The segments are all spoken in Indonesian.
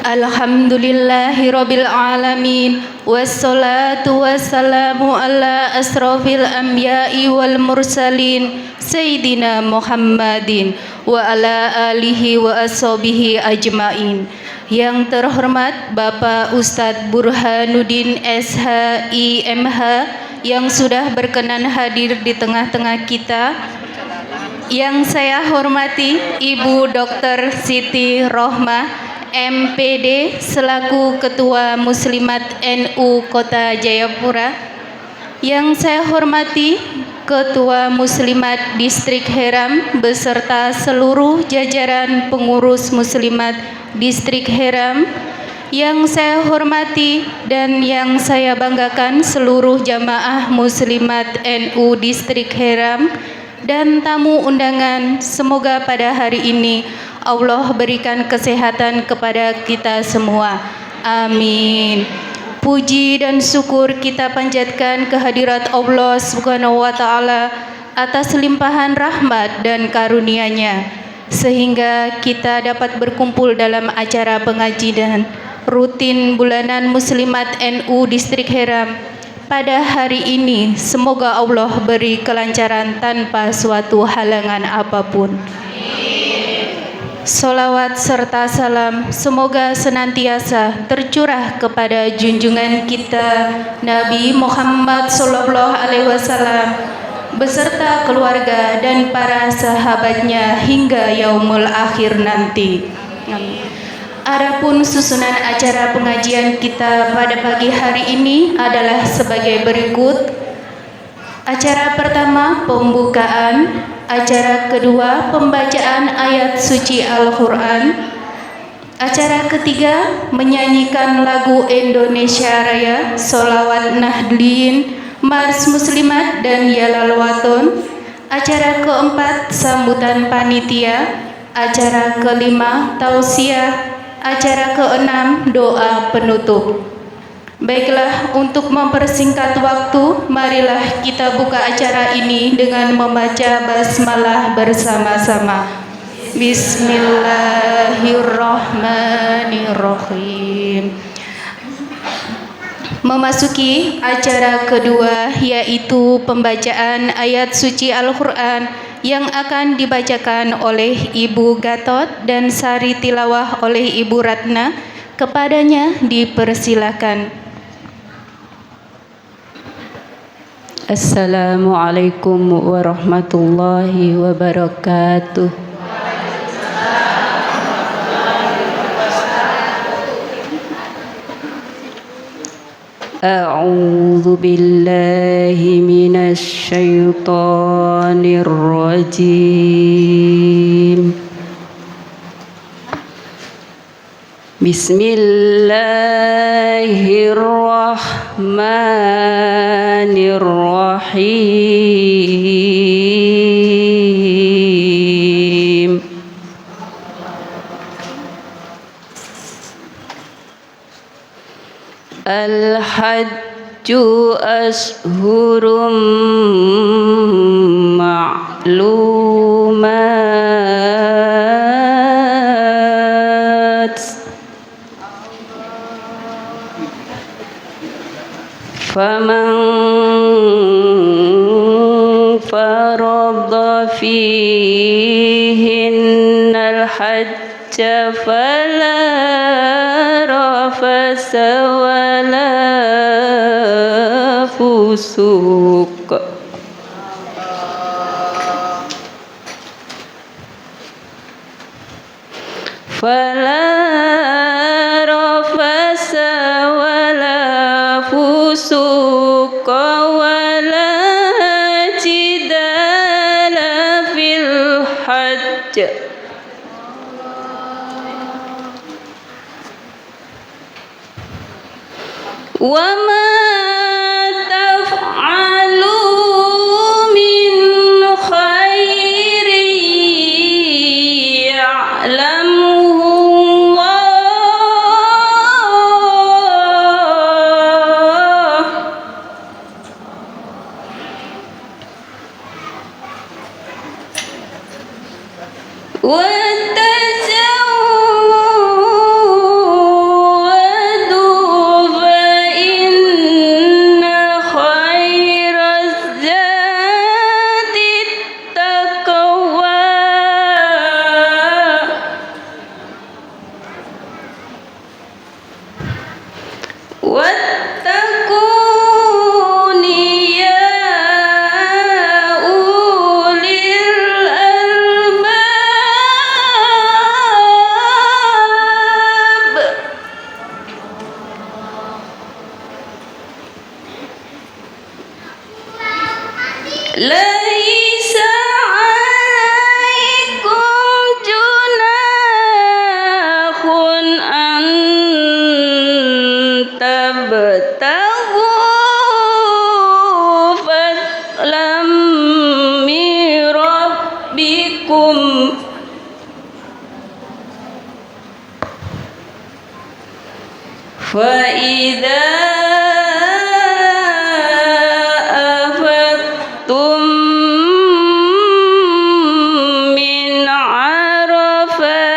Alhamdulillahirabbil alamin wassalatu wassalamu ala asrofil anbiya'i wal mursalin sayyidina Muhammadin wa ala alihi wa ashabihi ajmain. Yang terhormat Bapak Ustadz Burhanuddin SHIMH yang sudah berkenan hadir di tengah-tengah kita. Yang saya hormati Ibu Dr. Siti Rohmah MPD selaku Ketua Muslimat NU Kota Jayapura. Yang saya hormati Ketua Muslimat Distrik Heram beserta seluruh jajaran pengurus Muslimat Distrik Heram. Yang saya hormati dan yang saya banggakan seluruh jamaah Muslimat NU Distrik Heram dan tamu undangan. Semoga pada hari ini Allah berikan kesehatan kepada kita semua. Amin. Puji dan syukur kita panjatkan kehadirat Allah Subhanahu wa taala atas limpahan rahmat dan karunia-Nya sehingga kita dapat berkumpul dalam acara pengajian rutin bulanan Muslimat NU Distrik Heram pada hari ini. Semoga Allah beri kelancaran tanpa suatu halangan apapun. Salawat serta salam semoga senantiasa tercurah kepada junjungan kita Nabi Muhammad SAW beserta keluarga dan para sahabatnya hingga yaumul akhir nanti. Adapun susunan acara pengajian kita pada pagi hari ini adalah sebagai berikut. Acara pertama pembukaan, acara kedua pembacaan ayat suci Al-Quran, acara ketiga menyanyikan lagu Indonesia Raya, Sholawat Nahdliyin, Mars Muslimat dan Yalal Waton, acara keempat sambutan panitia, acara kelima tausiah, acara keenam doa penutup. Baiklah, untuk mempersingkat waktu, marilah kita buka acara ini dengan membaca basmalah bersama-sama. Bismillahirrahmanirrahim. Memasuki acara kedua, yaitu pembacaan ayat suci Al-Quran yang akan dibacakan oleh Ibu Gatot dan sari tilawah oleh Ibu Ratna. Kepadanya dipersilakan. Assalamualaikum warahmatullahi wabarakatuh. A'udzu billahi minasy syaithanir rajim. Bismillahirrahmanirrahim. Al-hajju ashhurum ma'lumat. Faman farada fihinnal hajja fala rafasa wala fusuq fala rafasa wala fusuq wala jidala fil hajj. Wa ma taf'alu min khairin ya'lamuhu Allah wa فإذا أفضتم من عرفات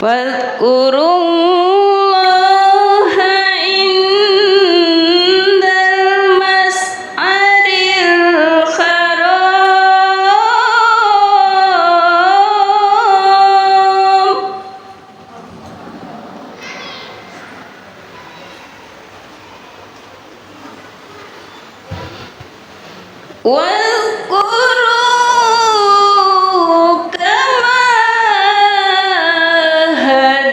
فاذكروا الله عند المسعر الحرام واذكروا كما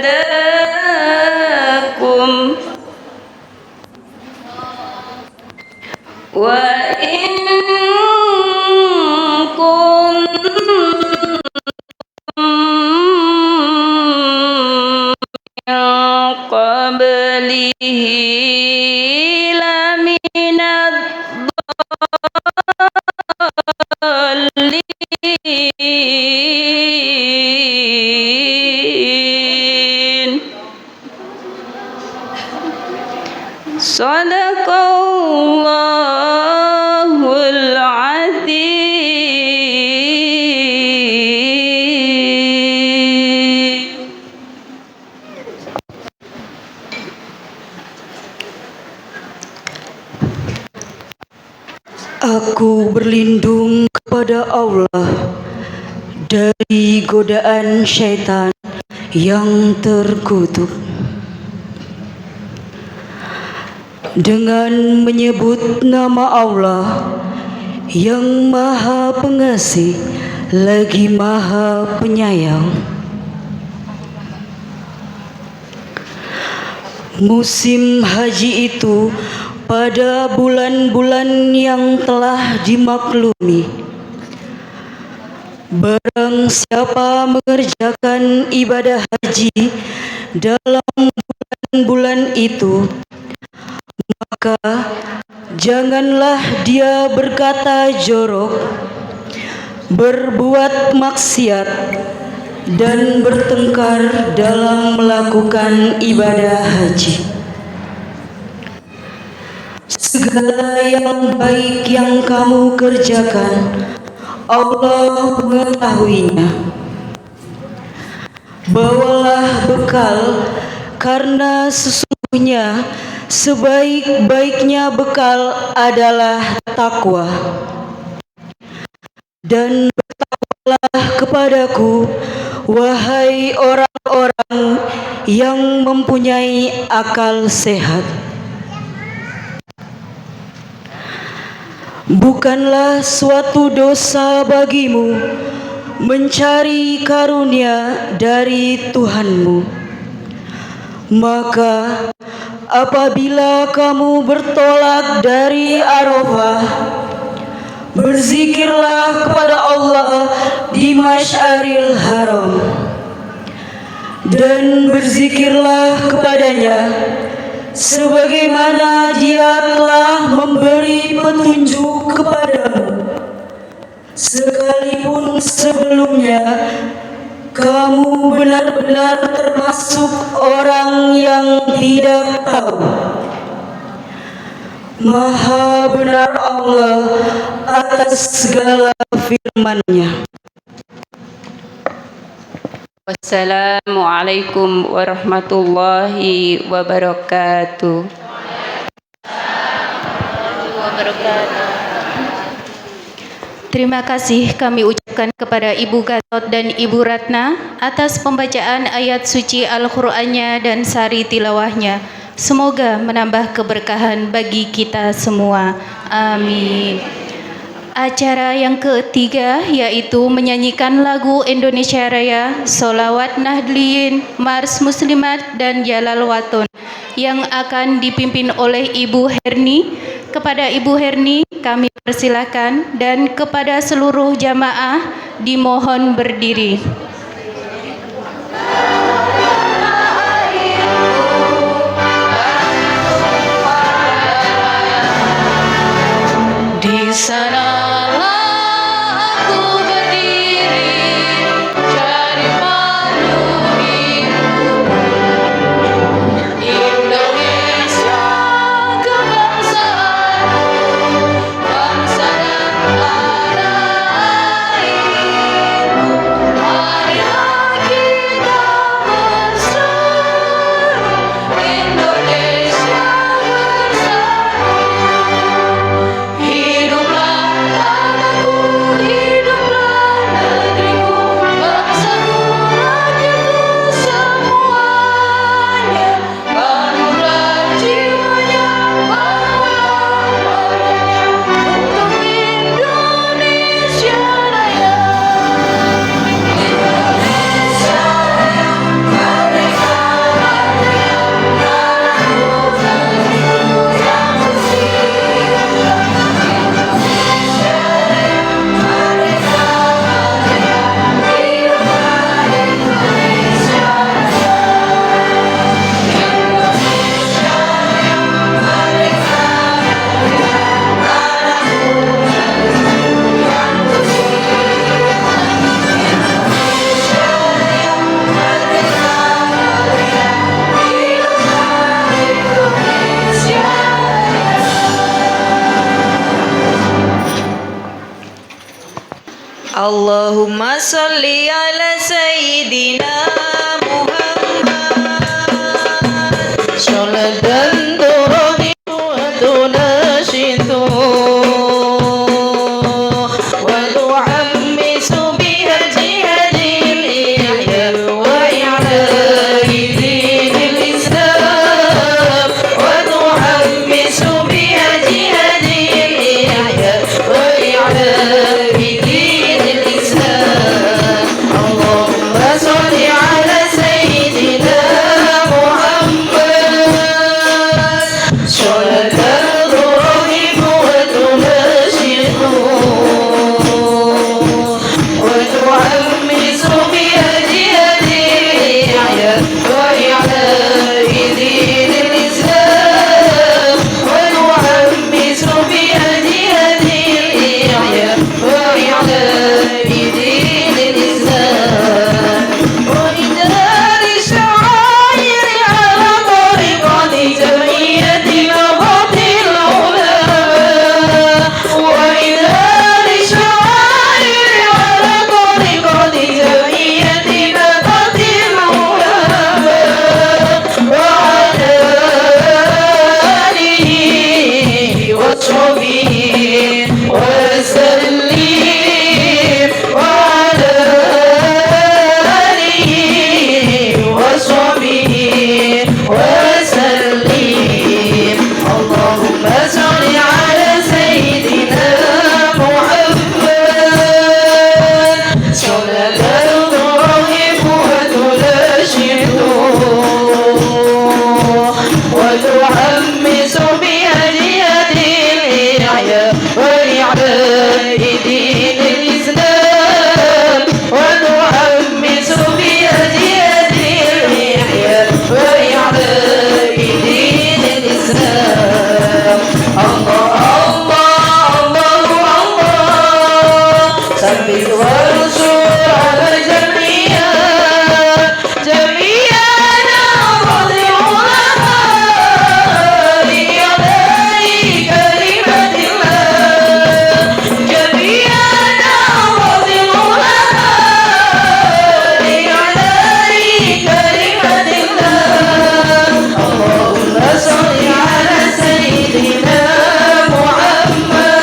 هداكم وإن كنتم من قبله لمن الضالين Sadaqallahul Azim. Aku berlindung kepada Allah dari godaan syaitan yang terkutuk. Dengan menyebut nama Allah yang Maha Pengasih lagi Maha Penyayang. Musim haji itu pada bulan-bulan yang telah dimaklumi. Barang siapa mengerjakan ibadah haji dalam bulan-bulan itu, maka janganlah dia berkata jorok, berbuat maksiat, dan bertengkar dalam melakukan ibadah haji. Segala yang baik yang kamu kerjakan, Allah mengetahuinya. Bawalah bekal, karena sesungguhnya sebaik-baiknya bekal adalah takwa. Dan bertakwalah kepadaku, wahai orang-orang yang mempunyai akal sehat. Bukanlah suatu dosa bagimu mencari karunia dari Tuhanmu. Maka apabila kamu bertolak dari Arafah, berzikirlah kepada Allah di Masy'aril Haram, dan berzikirlah kepadanya sebagaimana Dia telah memberi petunjuk kepadamu, sekalipun sebelumnya kamu benar-benar termasuk orang yang tidak tahu. Maha benar Allah atas segala firman-Nya. Wassalamualaikum warahmatullahi wabarakatuh. Terima kasih kami ucapkan kepada Ibu Gatot dan Ibu Ratna atas pembacaan ayat suci Al-Qur'annya dan sari tilawahnya. Semoga menambah keberkahan bagi kita semua. Amin. Acara yang ketiga yaitu menyanyikan lagu Indonesia Raya, Sholawat Nahdliyin, Mars Muslimat dan Jalal Waton yang akan dipimpin oleh Ibu Herni. kepada Ibu Herni kami persilakan dan kepada seluruh jamaah dimohon berdiri. Di sanalah aku berdiri, jadi pandu hidup. Indonesia kebangsaanku, bangsa dan tanah airku. Marilah kita bersatu, Indonesia bersatu. Hiduplah tanahku, hiduplah negeriku, bangsaku, rakyatku semuanya. Bangunlah jiwanya, bangunlah badannya untuk Indonesia Raya. Indonesia Raya, merdeka, merdeka, tanahku, negeriku yang suci. Allahumma salli ala Sayyidina Muhammad. Salatan turahi wa tunashidu wa tu'ammisu biha jihadil ihya wa i'la'i dinil Islam wa tu'ammisu biha jihadil ihya wa i'la'i dinil Islam. Allahumma salli ala Sayyidina Muhammad. Salatan turahibu wa tunashidu wa tu'ammisu biha jihadil ihya wa i'la'i dinil Islam wa tu'ammisu biha jihadil ihya wa i'la'i dinil Islam wa idari sya'airi ala tariqati jamiyyati lughatil ulama wa idari sya'airi ala tariqati jamiyyati lughatil ulama wa ala alihi wa sahbihi wa sallim wa ala alihi wa sahbihi wa sallim. Allahumma salli ala Sayyidina Muhammad. Salatan turahibu wa tunashidu wa tu'ammisu biha jihadil ihya wa i'la'i dinil Islam wa tu'ammisu biha jihadil ihya wa i'la'i dinil Islam. Allah Allah Allah Allah salli wa rasul ala jami'an jami'an awadi ulama li'adai kalimatillah jami'an awadi ulama li'adai kalimatillah. Allahumma salli ala Sayyidina Muhammad.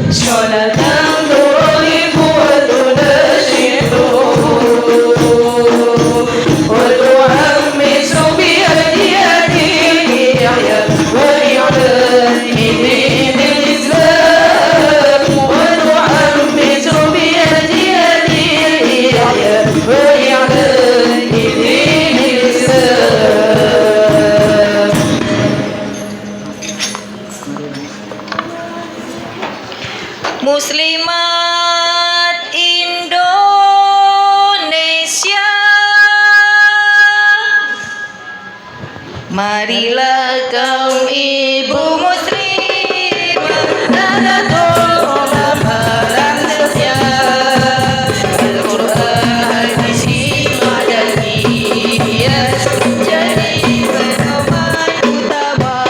Salatan turahibu wa tunashidu wa tu'ammisu biha jihadil ihya wa i'la'i dinil Islam wa tu'ammisu biha jihadil ihya wa i'la'i dinil Islam. umat Indonesia, marilah kaum ibu muslimah Nahdlatul Ulama setia Al-Quran hadis hikmah dan qiyas jadi pedoman utama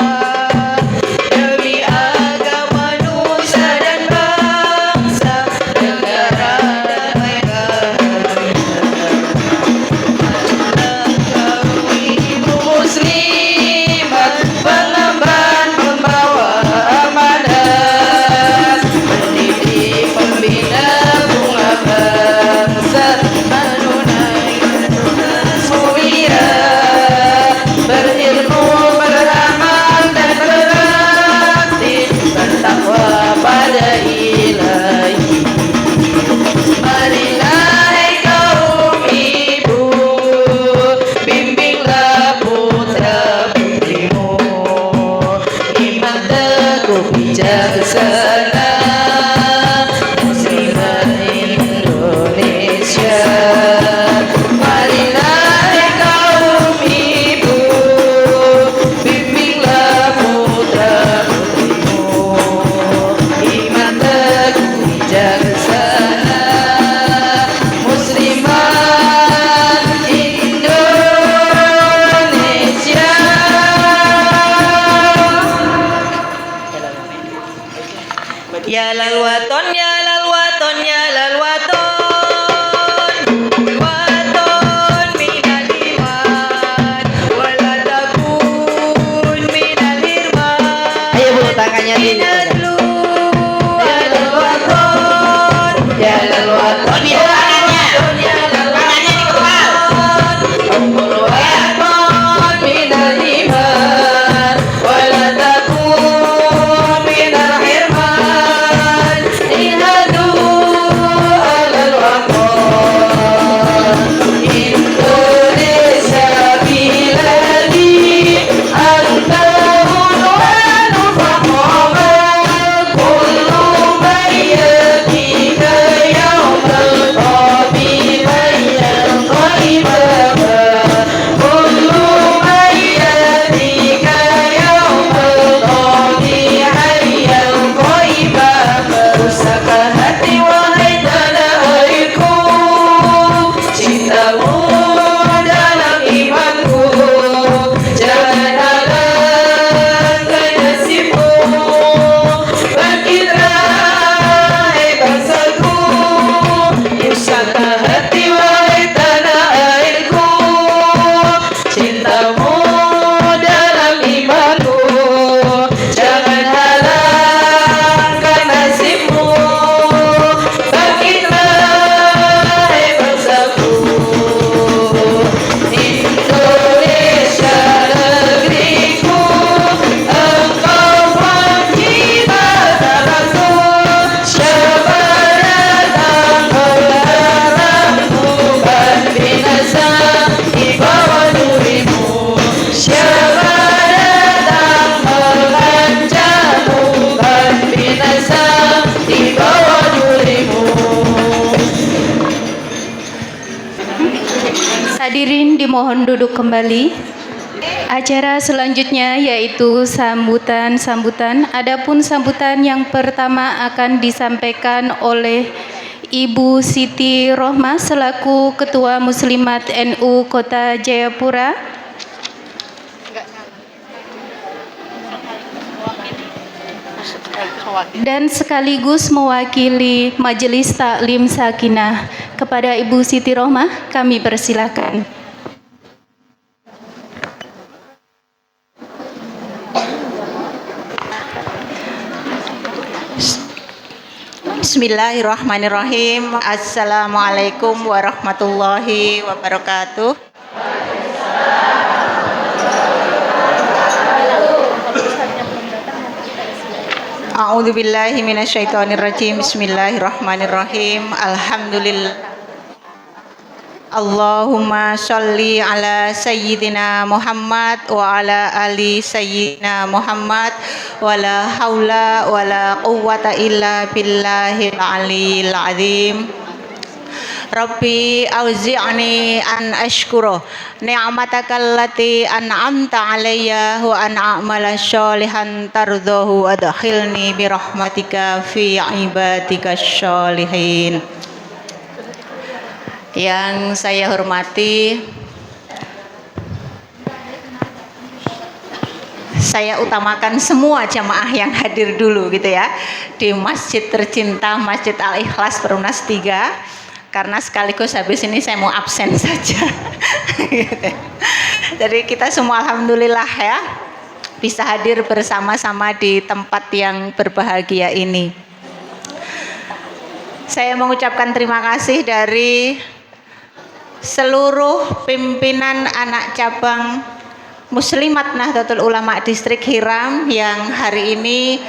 demi agama nusa dan bangsa negara damai kaum ibu muslimat pengemban pembawa amanat pendidik pembina bunga bangsa menunaikan tugas mulia berilmu beramal dan berbakti bertakwa pada ilahi. Marilah kaum ibu, bimbinglah putra putrimu, iman teguh bijaksana, muslimah Indonesia. Marilah kaum ibu, bimbinglah putra putrimu, iman teguh bijaksana, muslimah Indonesia. Ya lal waton, ya lal waton, ya lal waton, waton minal iman, wala takun minal irman. Ayo Bu, tangannya di Inadlu, ya lal waton, ya lal waton, ya lal waton, ya lal waton, waton minal iman, wala takun minal irman. Inadu alal waton, Indonesia biladi, anta unwanu faqama, kullu bayyatika yawmal qadi bayyan qaibaba, kullu bayyatika yawmal qadi hayyan qaibaba. Rusaklah hati wahai tanah airku, cintamu dalam imanku, jangan halangkan nasibmu, bangkitlah hai bangsaku. Rusaklah hati wahai tanah airku, cintamu dalam imanku, jangan halangkan nasibmu, bangkitlah hai bangsaku. Indonesia negeriku, engkau penjibat abadku, siapa datang melarang bukan binasa di bawah nurimu, siapa datang mengancam bukan binasa di bawah nurimu. Hadirin dimohon duduk kembali. Acara selanjutnya yaitu sambutan. Adapun sambutan yang pertama akan disampaikan oleh Ibu Siti Rohmah selaku Ketua Muslimat NU Kota Jayapura. Dan sekaligus mewakili Majelis Taklim Sakinah. Kepada Ibu Siti Rohmah kami persilakan. Bismillahirrahmanirrahim. Assalamualaikum warahmatullahi wabarakatuh. A'udzu billahi minasyaitonir rajim. Bismillahirrahmanirrahim. Alhamdulillah. Allahumma sholli ala sayyidina Muhammad wa ala ali sayyidina Muhammad wa la haula wa la quwwata illa billahil aliyil azim. Rabbi auzi'ni an ashkura ni'mataka allati an'amta alayya wa an a'mala sholihan tardahu adkhilni bi rahmatika fi ibadika sholihin. Yang saya hormati, saya utamakan semua jamaah yang hadir dulu gitu ya di masjid tercinta Masjid Al-Ikhlas Perumnas 3, karena sekaligus habis ini saya mau absen saja. Jadi kita semua alhamdulillah ya bisa hadir bersama-sama di tempat yang berbahagia ini. Saya mengucapkan terima kasih dari seluruh pimpinan anak cabang Muslimat Nahdlatul Ulama Distrik Hiram yang hari ini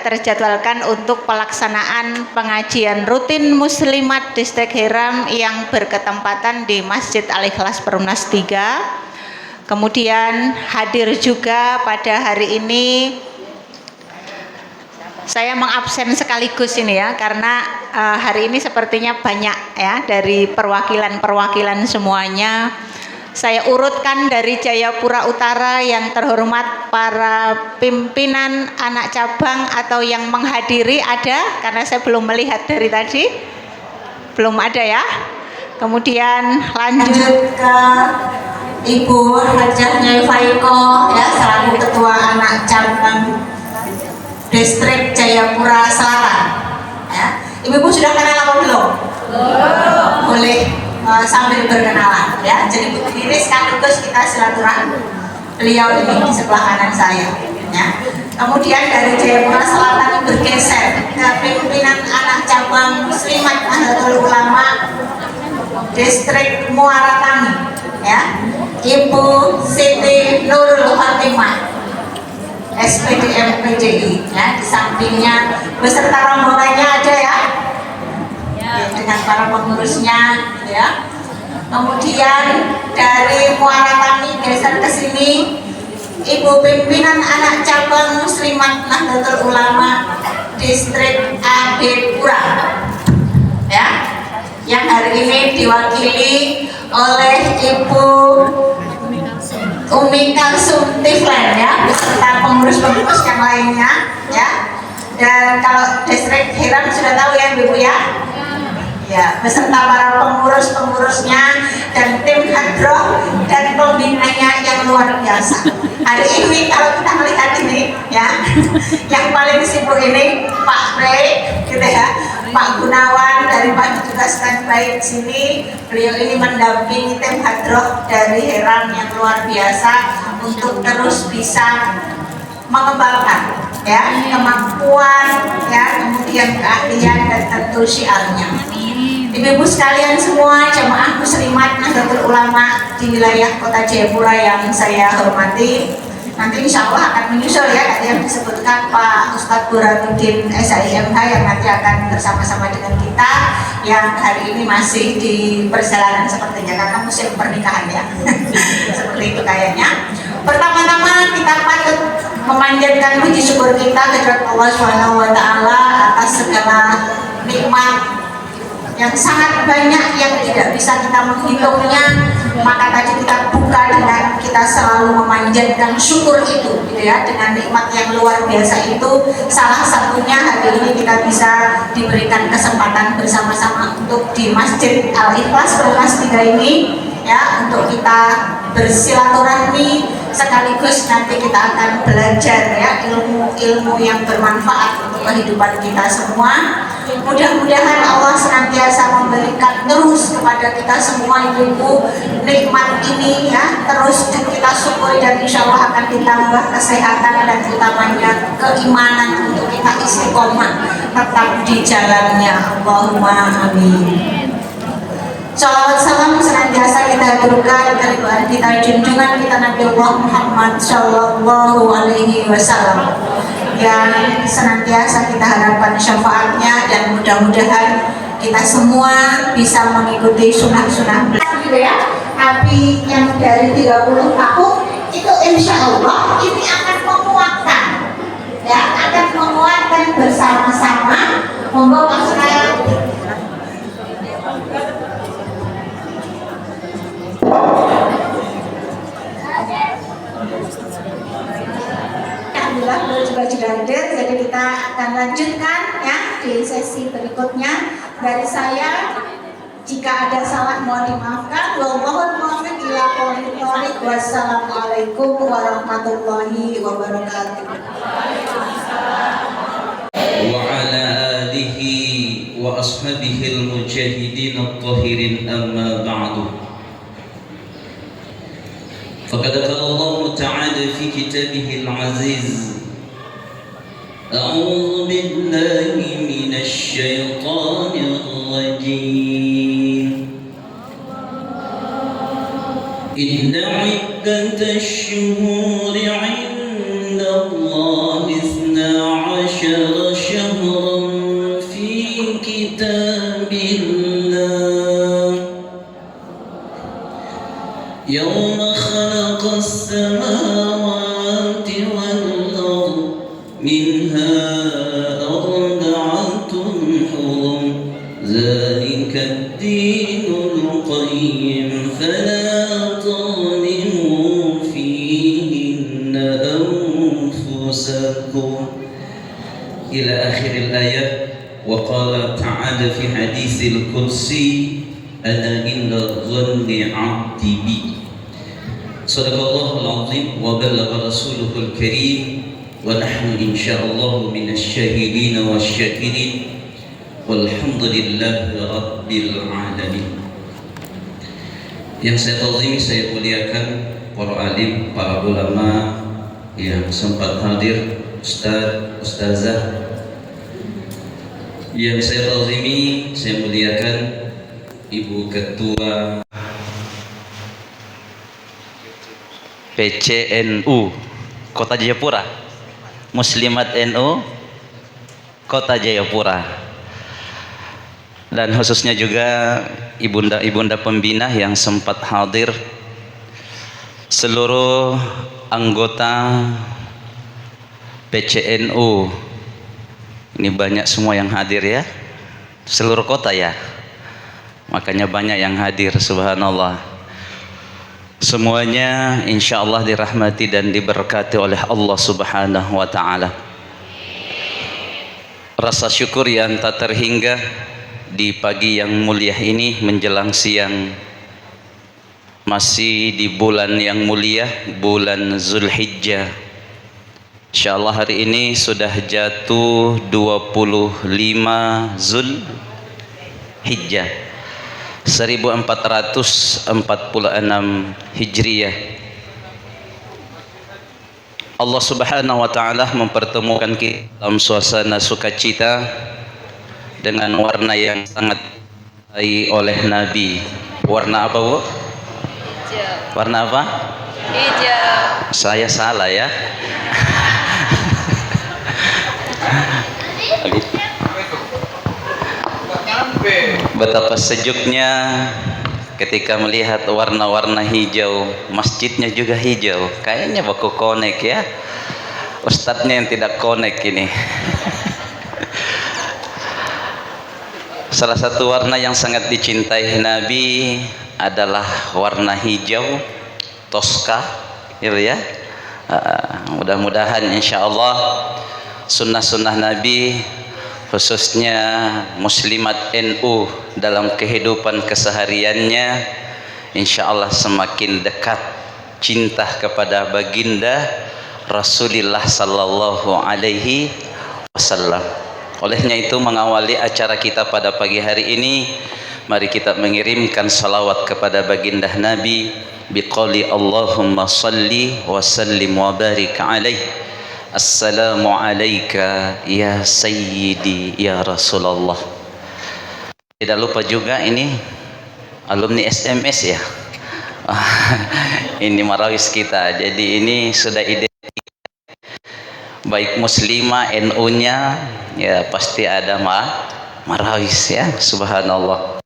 terjadwalkan untuk pelaksanaan pengajian rutin Muslimat Distrik Hiram yang berketempatan di Masjid Al-Ikhlas Perumnas 3. Kemudian hadir juga pada hari ini, saya mengabsen sekaligus ini ya, karena hari ini sepertinya banyak ya dari perwakilan semuanya. Saya urutkan dari Jayapura Utara, yang terhormat para pimpinan anak cabang atau yang menghadiri ada, karena saya belum melihat dari tadi, belum ada ya. Kemudian lanjut ke Ibu Hajah Nyai Faiko ya, selaku Ketua Anak Cabang Distrik Jayapura Selatan ya. Ibu sudah kenal apa belum? Boleh sambil berkenalan ya. Jadi ini sekaligus kita silaturahmi. Beliau ini di sebelah kanan saya ya. Kemudian dari Jayapura Selatan bergeser ke pimpinan anak cabang Muslimat Nahdlatul Ulama Distrik Muara Tami ya, Ibu Siti Nurul Fatimah SPDM PDI ya. Di sampingnya beserta rombongannya ada ya, dengan para pengurusnya ya. Kemudian dari Muara Tami geser ke sini Ibu pimpinan anak cabang Muslimat Nahdlatul Ulama Distrik AB Pura ya, yang hari ini diwakili oleh Ibu Umi Kalsum Tiflan ya, beserta pengurus-pengurus yang lainnya ya. Dan kalau Distrik Hiram sudah tahu ya Ibu ya, ya, beserta para pengurus-pengurusnya dan tim hadroh dan pembinanya yang luar biasa. Hari ini kalau kita melihat ini ya, yang paling sibuk ini Pak Rey gitu ya, Pak Gunawan dari pagi juga standby di sini. Beliau ini mendampingi tim hadroh dari Hiram yang luar biasa untuk terus bisa mengembangkan ya kemampuan ya, kemudian keahlian dan tentu syiarnya. Ibu-ibu sekalian semua, jamaah Muslimat Nahdlatul Ulama di wilayah Kota Jayapura yang saya hormati, nanti insya Allah akan menyusul ya tadi yang disebutkan Pak Ustadz Burhanuddin SIMH yang nanti akan bersama-sama dengan kita, yang hari ini masih di perjalanan sepertinya karena musim pernikahan ya. Seperti itu kayaknya. Pertama-tama kita patut memanjatkan puji syukur kita kepada Allah SWT atas segala nikmat yang sangat banyak yang tidak bisa kita menghitungnya. Maka tadi kita buka dengan kita selalu memanjatkan syukur itu gitu ya, dengan nikmat yang luar biasa itu. Salah satunya hari ini kita bisa diberikan kesempatan bersama-sama untuk di Masjid Al-Ikhlas Perumnas 3 ini ya, untuk kita bersilaturahmi sekaligus nanti kita akan belajar ya ilmu-ilmu yang bermanfaat untuk kehidupan kita semua. Mudah-mudahan Allah senantiasa memberikan terus kepada kita semua ibu-ibu nikmat ini ya, terus kita syukuri dan insya Allah akan ditambah kesehatan dan utamanya keimanan untuk kita istiqomah tetap di jalannya. Allahumma amin. Salawat salam senantiasa kita haturkan keridhaan kita junjungan kita Nabi Allah Muhammad Sallallahu Alaihi Wasallam yang senantiasa kita harapkan syafaatnya, dan mudah-mudahan kita semua bisa mengikuti sunnah-sunnah gitu ya. Tapi yang dari 30 tahun itu insya Allah ini akan menguatkan, ya, akan menguatkan bersama-sama. Monggo Pak saya. Alhamdulillah beliau juga sudah hadir, jadi kita akan lanjutkan ya di sesi berikutnya. Dari saya, jika ada salah mohon dimaafkan. Wallahul muwaffiq ila aqwamit thoriq. Wassalamualaikum warahmatullahi wabarakatuh. وعلى آله وأصحابه المجاهدين الطاهرين أما بعد فقد قال الله تعالى في كتابه العزيز أعوذ بالله من الشيطان الرجيم إن عدة الشهور عند الله 12 شهرا في كتاب الله يوم خلق السماوات والأرض منها أربعة حرم ذلك الدين القيم فلا تظلموا فيهن أنفسكم إلى آخر الآية. وقال تعالى في حديث القدسي أنا عند ظن عبدي بي. صدق الله العظيم وبلغ رسوله الكريم ونحن إن شاء الله من الشاهدين والشاكرين والحمد لله رب العالمين. Yang saya tazimi, saya muliakan para alim, para ulama yang sempat hadir, ustaz, ustazah. Yang saya tazimi, saya muliakan Ibu Ketua PCNU Kota Jayapura, Muslimat NU Kota Jayapura, dan khususnya juga ibunda-ibunda pembina yang sempat hadir, seluruh anggota PCNU. Ini banyak semua yang hadir ya, seluruh kota ya, makanya banyak yang hadir, subhanallah. Semuanya insya Allah dirahmati dan diberkati oleh Allah subhanahu wa ta'ala. Rasa syukur yang tak terhingga di pagi yang mulia ini menjelang siang, masih di bulan yang mulia, bulan Zulhijjah. Insyaallah hari ini sudah jatuh 25 Zulhijjah 1446 Hijriyah. Allah Subhanahu wa taala mempertemukan kita dalam suasana sukacita dengan warna yang sangat disukai oleh Nabi. Warna apa, Bu? Hijau. Warna apa? Hijau. Saya salah ya. Betapa sejuknya ketika melihat warna-warna hijau. Masjidnya juga hijau. Kayaknya baku konek ya. Ustadznya yang tidak konek ini. Salah satu warna yang sangat dicintai Nabi adalah warna hijau toska, gitu ya. Mudah-mudahan insya Allah sunnah-sunnah Nabi, khususnya Muslimat NU dalam kehidupan kesehariannya, insya Allah semakin dekat cinta kepada baginda Rasulullah sallallahu alaihi wasallam. Olehnya itu, mengawali acara kita pada pagi hari ini, mari kita mengirimkan salawat kepada baginda Nabi biqali Allahumma salli wa sallim wa barik alaihi. Assalamu alayka ya sayyidi ya Rasulullah. Tidak lupa juga ini alumni SMS ya. Ini marawis kita. Jadi ini sudah identik, baik muslimah NU-nya ya pasti ada Marawis ya, subhanallah.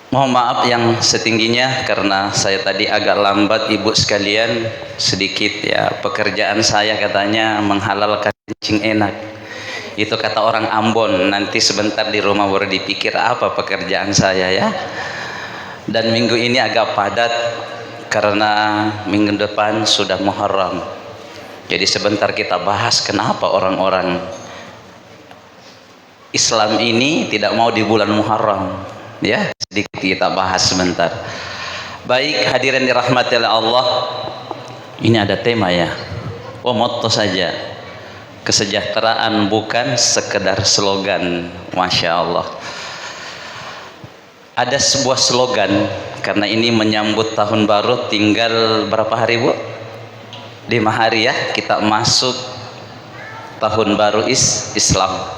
Mohon maaf yang setingginya karena saya tadi agak lambat ibu sekalian, sedikit ya pekerjaan saya katanya menghalalkan kencing enak. Itu kata orang Ambon, nanti sebentar di rumah baru dipikir apa pekerjaan saya ya. Dan minggu ini agak padat karena minggu depan sudah Muharram. Jadi sebentar kita bahas kenapa orang-orang Islam ini tidak mau di bulan Muharram. Ya, sedikit kita bahas sebentar. Baik, hadirin dirahmati oleh Allah. Ini ada tema ya. Motto saja. Kesejahteraan bukan sekedar slogan. Masya Allah. Ada sebuah slogan karena ini menyambut tahun baru, tinggal berapa hari Bu? 5 hari ya, kita masuk tahun baru Islam.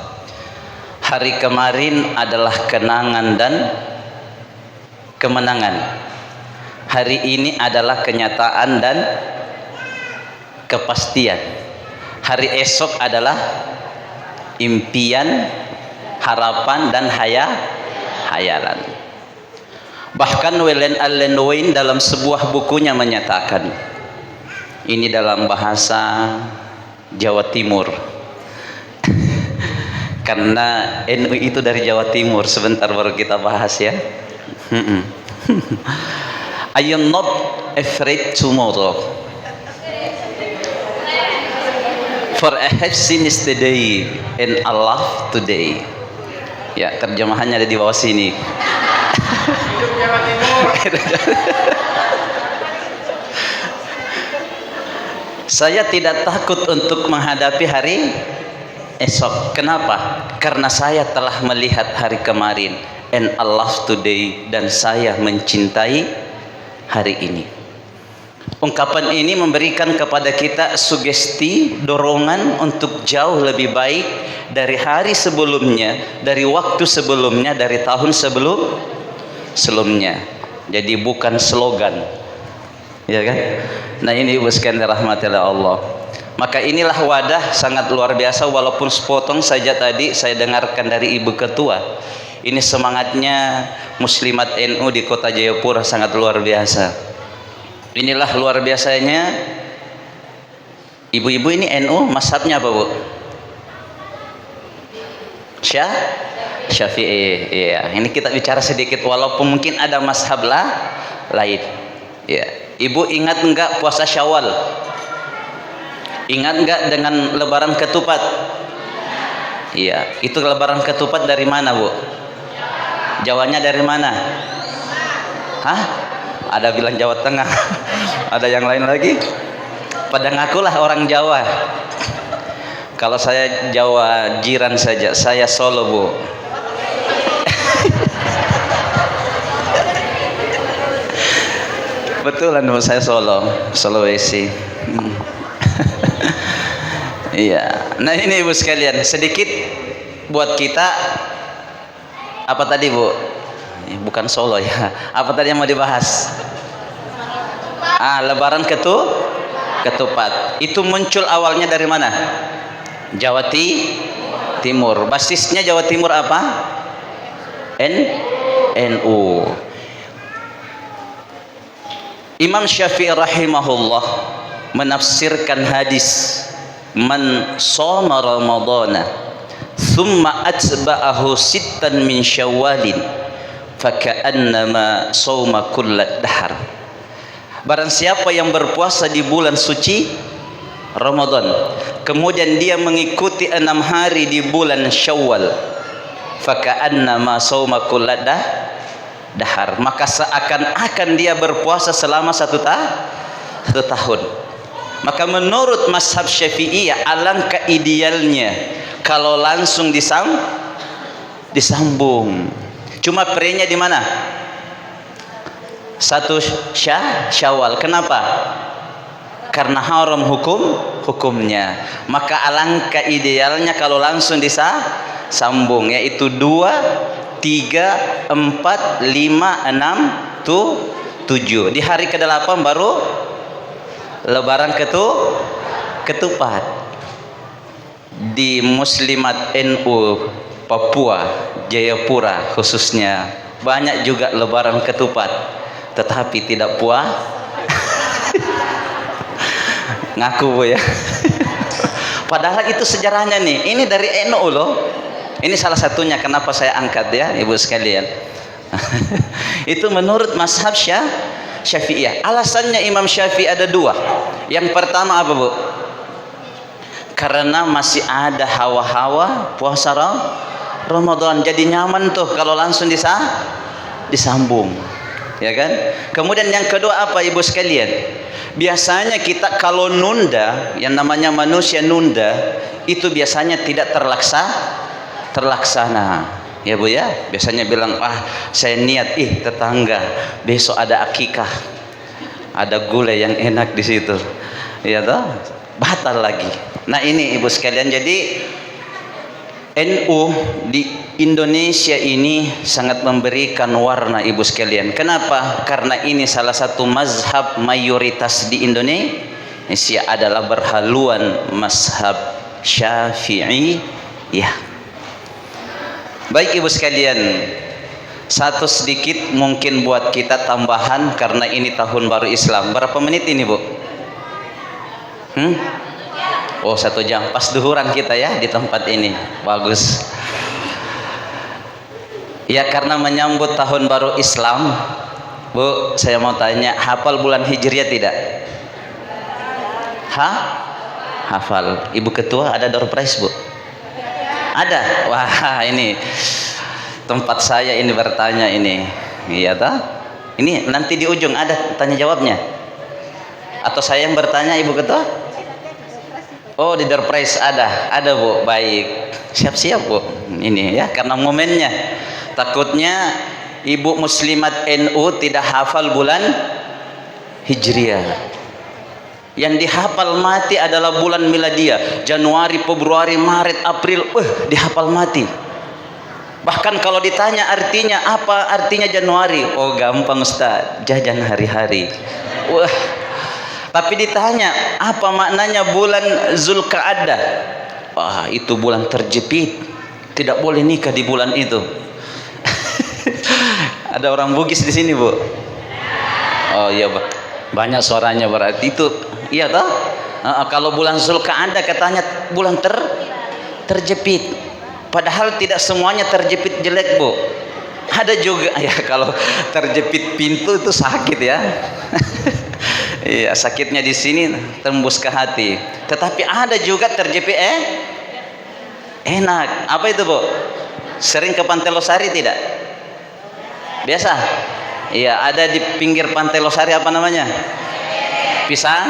Hari kemarin adalah kenangan dan kemenangan. Hari ini adalah kenyataan dan kepastian. Hari esok adalah impian, harapan dan hayalan. Bahkan Welen Allen Wayne dalam sebuah bukunya menyatakan, ini dalam bahasa Jawa Timur. Karena NU itu dari Jawa Timur, sebentar baru kita bahas ya. I am not afraid tomorrow, for I have seen yesterday and I love today. Ya, terjemahannya ada di bawah sini. Saya tidak takut untuk menghadapi hari esok. Kenapa? Karena saya telah melihat hari kemarin, and I love today, dan saya mencintai hari ini. Ungkapan ini memberikan kepada kita sugesti, dorongan untuk jauh lebih baik dari hari sebelumnya, dari waktu sebelumnya, dari tahun sebelumnya. Jadi bukan slogan, ya kan? Nah ini ibu sekalian rahmati Allah. Maka inilah wadah sangat luar biasa, walaupun sepotong saja tadi saya dengarkan dari Ibu Ketua. Ini semangatnya Muslimat NU di Kota Jayapura sangat luar biasa. Inilah luar biasanya. Ibu-ibu ini NU, mazhabnya apa Bu? Syafi'i. Iya, ini kita bicara sedikit walaupun mungkin ada mazhab lain. Ya. Ibu ingat enggak puasa Syawal? Ingat enggak dengan lebaran ketupat? Iya, itu lebaran ketupat dari mana Bu? Jawanya dari mana? Hah? Ada bilang Jawa Tengah. Ada yang lain lagi? Pada ngakulah orang Jawa. Kalau saya Jawa jiran saja, saya Solo Bu. Betulan Bu, saya Solo, Sulawesi. Iya. Nah ini ibu sekalian, sedikit buat kita. Apa tadi Bu? Bukan Solo ya. Apa tadi yang mau dibahas? Lebaran ketupat. Itu muncul awalnya dari mana? Jawa Timur. Basisnya Jawa Timur apa? NU. Imam Syafi'i rahimahullah menafsirkan hadis man shoma ramadana thumma atba'ahu sittan min syawalin faka'annama shoma kulla dahar. Barang siapa yang berpuasa di bulan suci Ramadan, kemudian dia mengikuti 6 hari di bulan Syawal, faka'annama shoma kulla dahar, maka seakan-akan dia berpuasa selama satu tahun. Maka menurut mazhab Syafi'iyah, alangkah idealnya kalau langsung disambung. Cuma perenya di mana? 1 Syawal. Kenapa? Karena haram hukumnya. Maka alangkah idealnya kalau langsung disambung, yaitu 2, 3, 4, 5, 6, 7. Di hari ke-8 baru lebaran ketupat. di Muslimat NU Papua Jayapura khususnya banyak juga lebaran ketupat, tetapi tidak puas. Ngaku Bu ya. Padahal itu sejarahnya nih. Ini dari NU loh. Ini salah satunya kenapa saya angkat ya Ibu sekalian. Itu menurut mazhab Syafi'iyah. Alasannya Imam Syafi'i ada dua. Yang pertama apa Bu? Karena masih ada hawa-hawa puasa Ramadan, jadi nyaman tuh kalau langsung disambung, ya kan? Kemudian yang kedua apa Ibu sekalian? Biasanya kita kalau nunda, yang namanya manusia nunda, itu biasanya tidak terlaksana. Ya Bu ya, biasanya bilang, saya niat, tetangga besok ada akikah, ada gulai yang enak di situ, ya toh, batal lagi. Nah ini Ibu sekalian, jadi NU di Indonesia ini sangat memberikan warna Ibu sekalian. Kenapa? Karena ini salah satu mazhab mayoritas di Indonesia adalah berhaluan mazhab Syafi'iyah. Baik Ibu sekalian, satu sedikit mungkin buat kita tambahan karena ini tahun baru Islam. Berapa menit ini Bu? Oh 1 jam, pas duhuran kita ya di tempat ini. Bagus. Ya karena menyambut tahun baru Islam, Bu, saya mau tanya, hafal bulan Hijriah tidak? Hafal. Ibu ketua ada door prize Bu? Ada. Wah ini tempat saya ini bertanya ini. Iya toh? Ini nanti di ujung ada tanya jawabnya. Atau saya yang bertanya Ibu ketua? Oh di door prize ada Bu. Baik, siap-siap Bu. Ini ya karena momennya. Takutnya ibu muslimat NU tidak hafal bulan Hijriah. Yang dihafal mati adalah bulan miladiah, Januari, Februari, Maret, April, dihafal mati. Bahkan kalau ditanya artinya apa artinya Januari, oh gampang Ustaz, jajan hari-hari. Wah. Tapi ditanya apa maknanya bulan Zulqa'dah? Wah, itu bulan terjepit. Tidak boleh nikah di bulan itu. Ada orang Bugis di sini, Bu? Oh iya, Pak. Banyak suaranya berarti itu. Iya toh? Kalau bulan Zulqa'dah katanya bulan terjepit. Padahal tidak semuanya terjepit jelek, Bu. Ada juga ya kalau terjepit pintu itu sakit ya. Iya, sakitnya di sini tembus ke hati. Tetapi ada juga terjepit enak. Apa itu, Bu? Sering ke Pantai Losari tidak? Biasa? Iya, ada di pinggir Pantai Losari apa namanya? Pisang?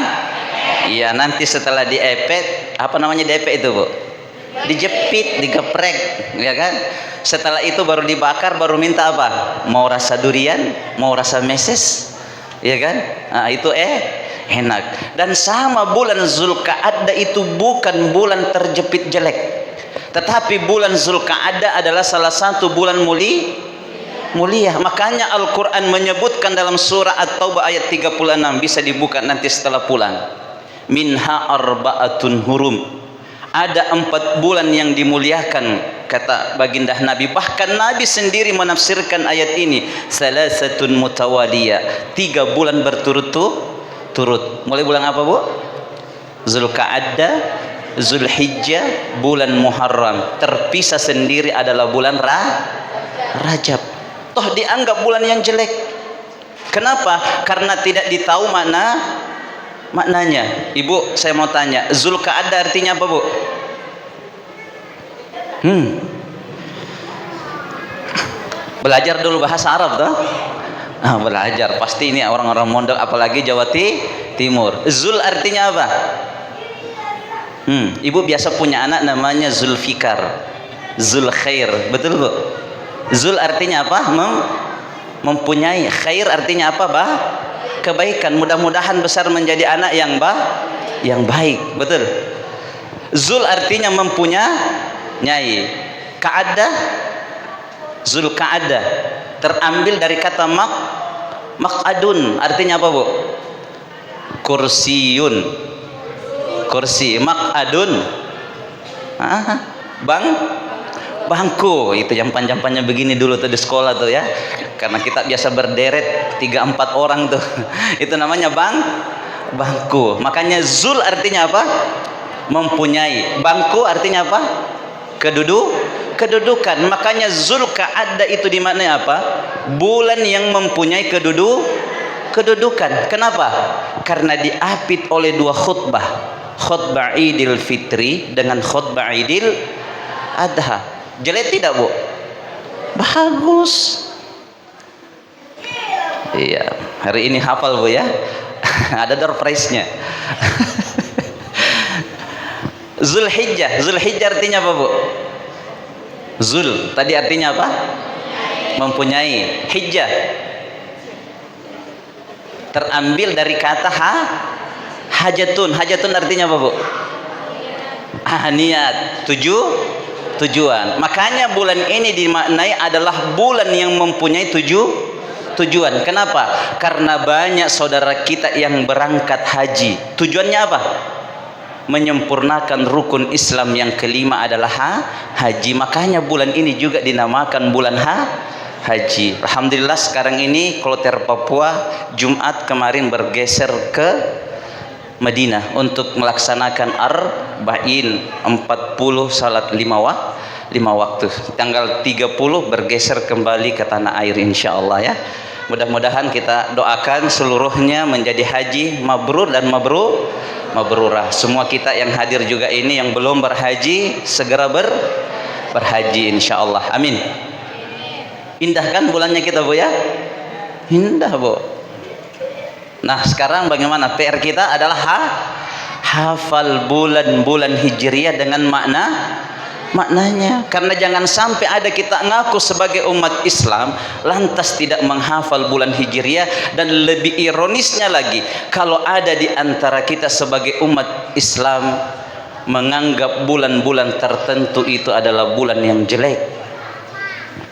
Iya, nanti setelah diepet, apa namanya diepet itu, Bu? Dijepit, digeprek, ya kan? Setelah itu baru dibakar, baru minta apa? Mau rasa durian, mau rasa meses, ya kan? Nah, itu enak. Dan sama bulan Zulqa'dah itu bukan bulan terjepit jelek, tetapi bulan Zulqa'dah adalah salah satu bulan mulia. Makanya Al-Quran menyebutkan dalam surah At-Taubah ayat 36, bisa dibuka nanti setelah pulang. Minha arba'atun hurum. Ada 4 bulan yang dimuliakan, kata baginda Nabi. Bahkan Nabi sendiri menafsirkan ayat ini, salasatun mutawaliyah, 3 bulan berturut-turut. Mulai bulan apa, Bu? Zulqa'dah, Zulhijjah, bulan Muharram. Terpisah sendiri adalah bulan Rajab. Toh dianggap bulan yang jelek. Kenapa? Karena tidak ditahu maknanya. Ibu, saya mau tanya, Zulqa'dah artinya apa, Bu? Belajar dulu bahasa Arab toh? Belajar. Pasti ini orang-orang mondok, apalagi Jawa Timur. Zul artinya apa? Ibu biasa punya anak namanya Zulfikar, Zulkhair, betul Bu? Zul artinya apa? Mempunyai. Khair artinya apa, Bah? Kebaikan. Mudah-mudahan besar menjadi anak yang baik, betul? Zul artinya mempunyai. Ka'adah, Zulqa'dah terambil dari kata maq'adun, artinya apa, Bu? Kursi. Maq'adun Bangku itu yang panjang-panjang begini dulu tuh di sekolah tuh ya, karena kita biasa berderet 3-4 orang tuh itu namanya bangku. Makanya zul artinya apa? Mempunyai. Bangku artinya apa? Kedudukan. Makanya Zulqa'dah itu dimaknai apa? Bulan yang mempunyai kedudukan. Kenapa? Karena diapit oleh dua khutbah, khutbah Idul Fitri dengan khutbah Idul Adha. Jelek tidak, Bu? Bagus. Iya, hari ini hafal, Bu ya. Ada door prize-nya. Zulhijjah artinya apa, Bu? Zul tadi artinya apa? Mempunyai. Hijjah terambil dari kata hajatun artinya apa, Bu? Niat, tujuan. Makanya bulan ini dimaknai adalah bulan yang mempunyai tujuan. Kenapa? Karena banyak saudara kita yang berangkat haji. Tujuannya apa? Menyempurnakan rukun Islam yang kelima adalah haji. Makanya bulan ini juga dinamakan bulan haji. Alhamdulillah sekarang ini kloter Papua Jumat kemarin bergeser ke Madinah untuk melaksanakan arba'in 40 salat 5 waktu. Tanggal 30 bergeser kembali ke tanah air insyaallah ya. Mudah-mudahan kita doakan seluruhnya menjadi haji mabrur dan mabrurah. Semua kita yang hadir juga ini yang belum berhaji segera berhaji insyaallah. Amin. Indah kan bulannya kita, Bu ya? Indah, Bu. Nah, sekarang bagaimana? PR kita adalah hafal bulan-bulan Hijriah dengan maknanya. Karena jangan sampai ada kita ngaku sebagai umat Islam lantas tidak menghafal bulan Hijriah. Dan lebih ironisnya lagi, kalau ada di antara kita sebagai umat Islam menganggap bulan-bulan tertentu itu adalah bulan yang jelek,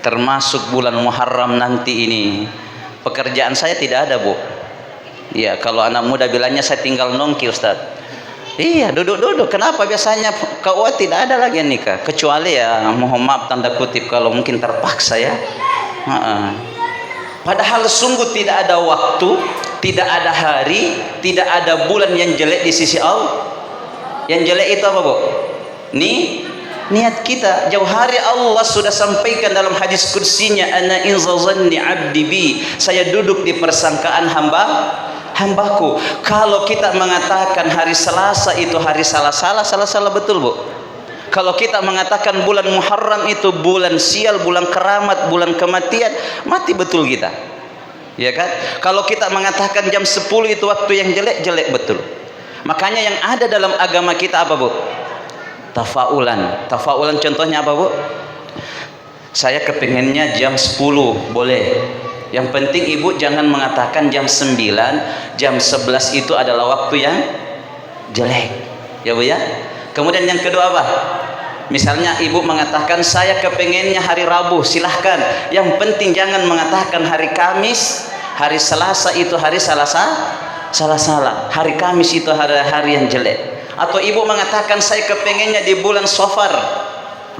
termasuk bulan Muharram nanti ini. Pekerjaan saya tidak ada, Bu. Ya, kalau anak muda bilangnya saya tinggal nongki, Ustaz. Iya, duduk. Kenapa biasanya KUA tidak ada lagi nikah? Kecuali ya, mohon maaf tanda kutip kalau mungkin terpaksa ya. Padahal sungguh tidak ada waktu, tidak ada hari, tidak ada bulan yang jelek di sisi Allah. Yang jelek itu apa, Bu? Niat kita. Jauh hari Allah sudah sampaikan dalam hadis kursinya, ana in zazanni abdi bi, saya duduk di persangkaan hambaku. Kalau kita mengatakan hari Selasa itu hari salah betul, Bu. Kalau kita mengatakan bulan Muharram itu bulan sial, bulan keramat, bulan kematian, mati betul kita. Ya kan? Kalau kita mengatakan jam 10 itu waktu yang jelek betul. Makanya yang ada dalam agama kita apa, Bu? Tafaulan contohnya apa, Bu? Saya kepengennya jam 10, boleh. Yang penting ibu jangan mengatakan jam 9, jam 11 itu adalah waktu yang jelek. Ya, Bu ya. Kemudian yang kedua apa? Misalnya ibu mengatakan saya kepengennya hari Rabu, silahkan. Yang penting jangan mengatakan hari Kamis, hari Selasa itu hari salah. Hari Kamis itu hari yang jelek. Atau ibu mengatakan saya kepengennya di bulan Safar,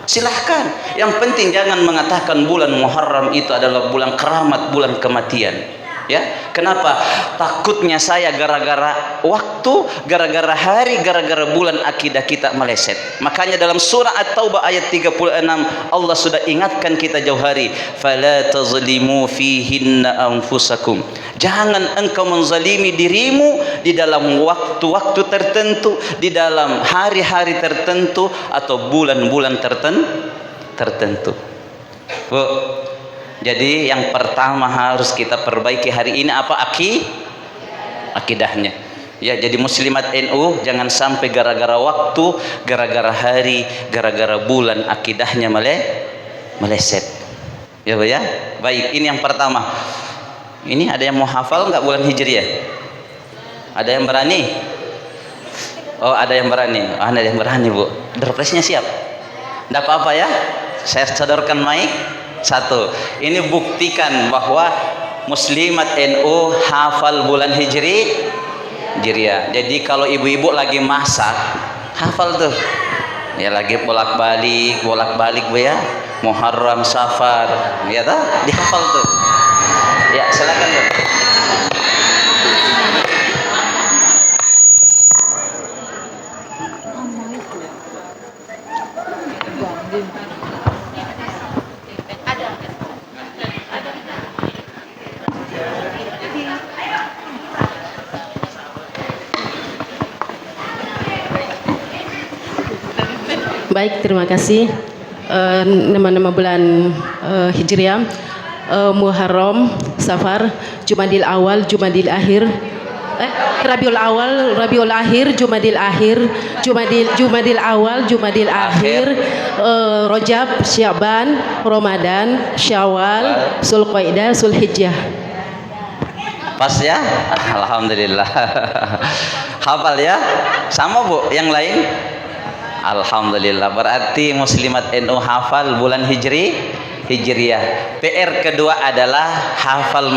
silahkan. Yang penting jangan mengatakan bulan Muharram itu adalah bulan keramat, bulan kematian. Ya, kenapa? Takutnya saya gara-gara waktu, gara-gara hari, gara-gara bulan akidah kita meleset. Makanya dalam surah At-Taubah ayat 36 Allah sudah ingatkan kita jauh hari, fala tazlimu fihinna anfusakum. Jangan engkau menzalimi dirimu di dalam waktu-waktu tertentu, di dalam hari-hari tertentu atau bulan-bulan tertentu. Bu, jadi yang pertama harus kita perbaiki hari ini apa? Akidahnya. Ya, jadi muslimat NU jangan sampai gara-gara waktu, gara-gara hari, gara-gara bulan akidahnya meleset. Ya, Bu ya. Baik, ini yang pertama. Ini ada yang mau hafal nggak bulan Hijriah? Ada yang berani? Oh, ada yang berani. Ada yang berani, Bu. Doorprize-nya siap? Tidak apa-apa ya. Saya sodorkan mic. 1. Ini buktikan bahwa muslimat NU hafal bulan Hijriah. Jadi kalau ibu-ibu lagi masak, hafal tuh. Ya lagi bolak-balik Bu ya. Muharram, Safar, ya toh? Dihafal tuh. Ya, silakan Bu. Baik, terima kasih. Nama-nama bulan Hijriah, Muharram, Safar, Jumadil Awal, Jumadil Akhir, Rabiul Awal, Rabiul Akhir, Jumadil Akhir, Jumadil Awal, Jumadil Akhir, Rajab, Syaban, Ramadan, Syawal, Zulqa'dah, Zulhijjah. Pas ya? Alhamdulillah. Hafal ya? Sama Bu, yang lain? Alhamdulillah. Berarti muslimat NU hafal bulan Hijriah. PR kedua adalah hafal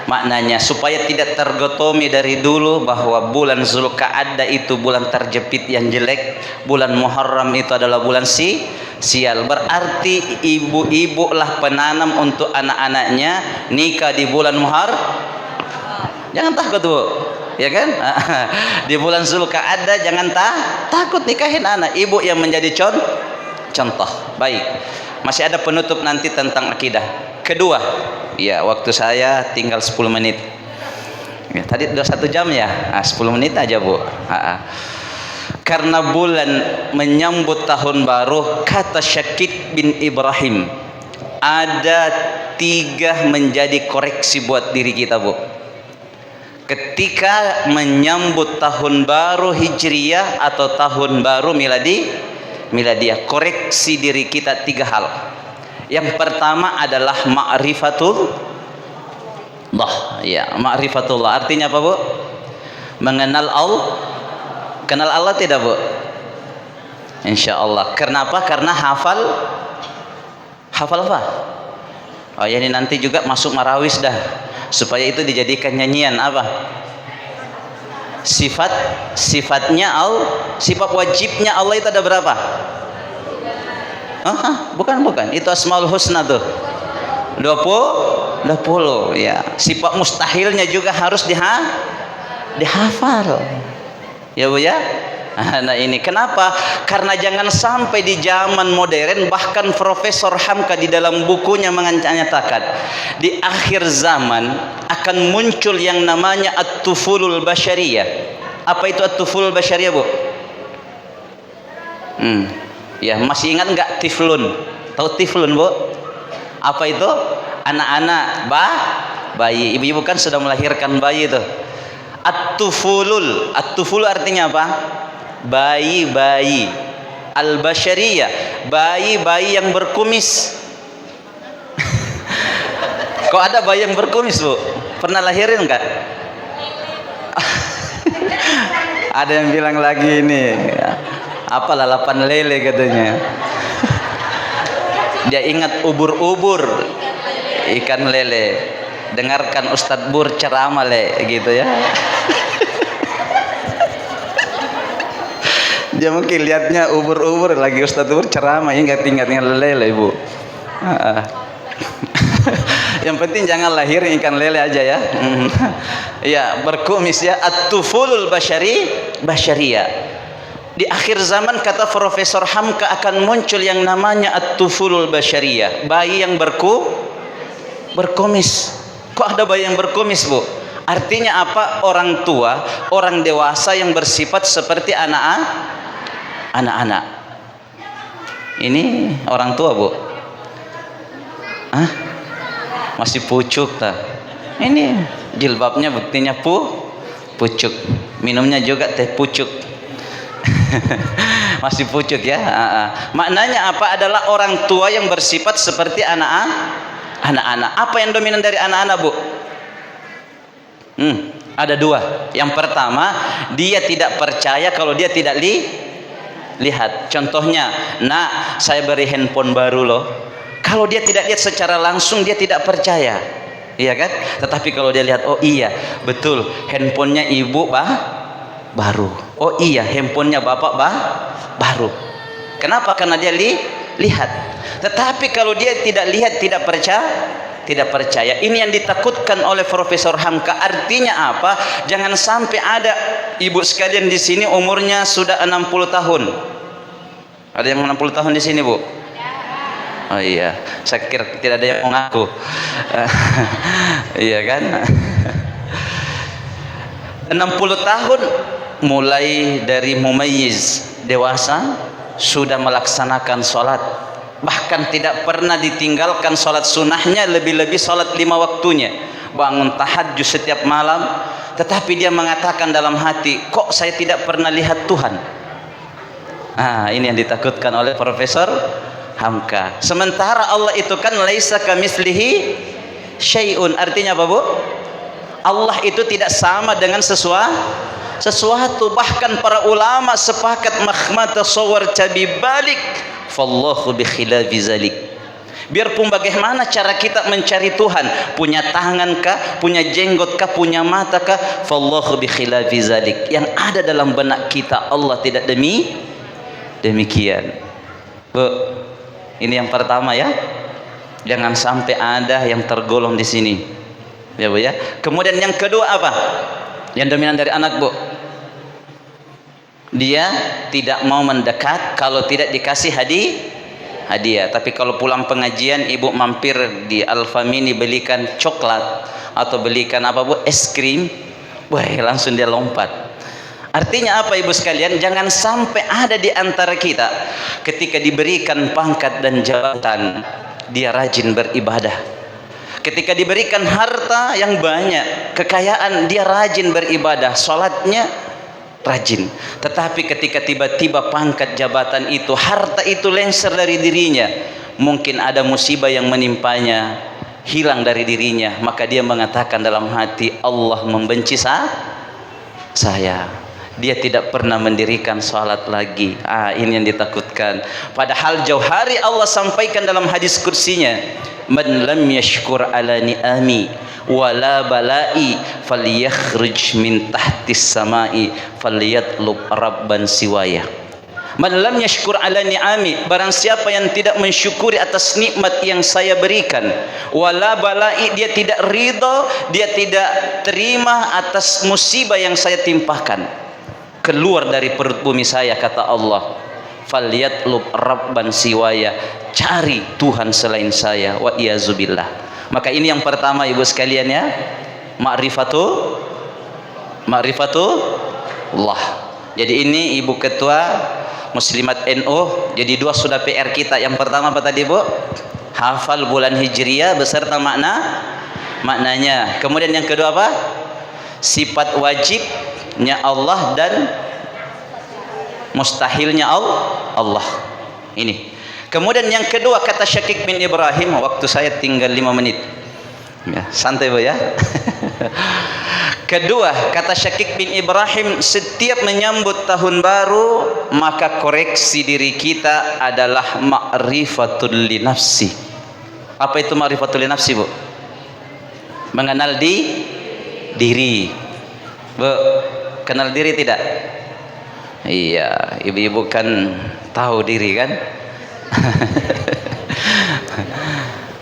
maknanya supaya tidak tergotomi dari dulu bahwa bulan Zulqa'dah itu bulan terjepit yang jelek, bulan Muharram itu adalah bulan sial. Berarti ibu-ibu lah penanam untuk anak-anaknya nikah di bulan Muharram. Jangan takut Bu, ya kan? Di bulan Zulqa'dah jangan takut nikahin anak. Ibu yang menjadi contoh. Baik. Masih ada penutup nanti tentang akidah. Kedua, ya waktu saya tinggal 10 menit. Ya, tadi udah 1 jam ya. 10 menit aja Bu. Karena bulan menyambut tahun baru, kata Syakid bin Ibrahim, ada 3 menjadi koreksi buat diri kita Bu. Ketika menyambut tahun baru Hijriah atau tahun baru Miladiyah, koreksi diri kita 3 hal. Yang pertama adalah ma'rifatullah. Ya, ma'rifatullah artinya apa Bu? Mengenal Allah. Kenal Allah tidak Bu? Insya Allah. Kenapa? Karena hafal apa? Oh ya, ini nanti juga masuk marawis dah, supaya itu dijadikan nyanyian apa? Sifatnya Allah, sifat wajibnya Allah itu ada berapa? Bukan, itu Asmaul Husna tuh 20 ya. Sifat mustahilnya juga harus dihafal ya Bu ya. Nah ini kenapa? Karena jangan sampai di zaman modern, bahkan Profesor Hamka di dalam bukunya menyatakan di akhir zaman akan muncul yang namanya at-tufulul basyariyah. Apa itu at-tufulul basyariyah Bu? Ya, masih ingat nggak tiflun? Tahu tiflun Bu? Apa itu? Anak-anak bayi. Ibu-ibu kan sudah melahirkan bayi itu. At-tuful artinya apa? Bayi-bayi. Al-basyariyah, bayi-bayi yang berkumis. Kok ada bayi yang berkumis Bu? Pernah lahirin nggak? Ada yang bilang lagi ini apa lalapan lele katanya. Dia ingat ubur-ubur ikan lele. Dengarkan Ustadz Bur ceramah gitu ya. Dia mungkin lihatnya ubur-ubur lagi Ustadz Bur ceramah, ingat-ingatnya lele Bu. Yang penting jangan lahir ikan lele aja ya. Ya, berkumis ya, at-tufulul basyariyah. Di akhir zaman kata Profesor Hamka akan muncul yang namanya at-tufulul basyariyah, bayi yang berkumis. Kok ada bayi yang berkumis Bu? Artinya apa? Orang tua, orang dewasa yang bersifat seperti anak-anak. Ini orang tua Bu. Masih pucuk tak? Ini jilbabnya buktinya pucuk. Minumnya juga teh pucuk. Masih pucuk ya. Maknanya apa? Adalah orang tua yang bersifat seperti anak-anak. Apa yang dominan dari anak-anak Bu? Ada 2. Yang pertama, dia tidak percaya kalau dia tidak lihat. Contohnya, nak, saya beri handphone baru loh. Kalau dia tidak lihat secara langsung, dia tidak percaya, iya kan? Tetapi kalau dia lihat, oh iya betul, handphonenya ibu baru. Oh iya, handphonenya bapak baru. Kenapa? Karena dia lihat. Tetapi kalau dia tidak lihat, tidak percaya. Ini yang ditakutkan oleh Profesor Hamka. Artinya apa? Jangan sampai ada ibu sekalian di sini umurnya sudah 60 tahun. Ada yang 60 tahun di sini, Bu? Oh iya, saya kira tidak ada yang mau ngaku. Iya kan? 60 tahun mulai dari mumayyiz, dewasa, sudah melaksanakan sholat, bahkan tidak pernah ditinggalkan sholat sunnahnya, lebih-lebih sholat 5 waktunya, bangun tahajud setiap malam. Tetapi dia mengatakan dalam hati, kok saya tidak pernah lihat Tuhan. Ini yang ditakutkan oleh Profesor Hamka. Sementara Allah itu kan laisa kamitslihi syai'un. Artinya apa, Bu? Allah itu tidak sama dengan sesuatu. Bahkan para ulama sepakat mahma tasawwarta bi balik fallahu bi khilafi zalik. Biarpun bagaimana cara kita mencari Tuhan, punya tangan kah, punya jenggot kah, punya mata kah, fallahu bi khilafi zalik. Yang ada dalam benak kita, Allah tidak demikian. Bu, ini yang pertama ya. Jangan sampai ada yang tergolong di sini. Ya, Bu ya. Kemudian yang kedua apa? Yang dominan dari anak, Bu. Dia tidak mau mendekat kalau tidak dikasih hadiah. Tapi kalau pulang pengajian, ibu mampir di Alfamini belikan coklat atau belikan apa, Bu? Es krim. Wah, langsung dia lompat. Artinya apa, ibu sekalian? Jangan sampai ada di antara kita ketika diberikan pangkat dan jabatan, dia rajin beribadah. Ketika diberikan harta yang banyak, kekayaan, dia rajin beribadah, sholatnya rajin. Tetapi ketika tiba-tiba pangkat jabatan itu, harta itu lengser dari dirinya, mungkin ada musibah yang menimpanya, hilang dari dirinya, maka dia mengatakan dalam hati, Allah membenci saya. Dia tidak pernah mendirikan salat lagi. Ini yang ditakutkan. Padahal jauh hari Allah sampaikan dalam hadis kursinya, man lam yashkur ala ni'ami wala balai falyakhruj min tahtis samai falyatlub rabban siwaya. Man lam yashkur ala ni'ami, barang siapa yang tidak mensyukuri atas nikmat yang saya berikan, wala balai, dia tidak ridha, dia tidak terima atas musibah yang saya timpakan, keluar dari perut bumi saya, kata Allah, falyatlub rabban siwaya, cari Tuhan selain saya, wa iyazubillah. Maka ini yang pertama, ibu sekalian ya, ma'rifatullah. Jadi ini ibu ketua Muslimat NU, jadi dua sudah PR kita. Yang pertama apa tadi, Bu? Hafal bulan Hijriah beserta maknanya. Kemudian yang kedua apa? Sifat wajibnya Allah dan mustahilnya Allah. Ini. Kemudian yang kedua, kata Syakik bin Ibrahim, waktu saya tinggal 5 menit. Ya, santai, Bu ya. Kedua, kata Syakik bin Ibrahim, setiap menyambut tahun baru, maka koreksi diri kita adalah ma'rifatul li nafsi. Apa itu ma'rifatul li nafsi, Bu? Mengenal diri. Bu, kenal diri tidak? Iya, ibu-ibu kan tahu diri kan?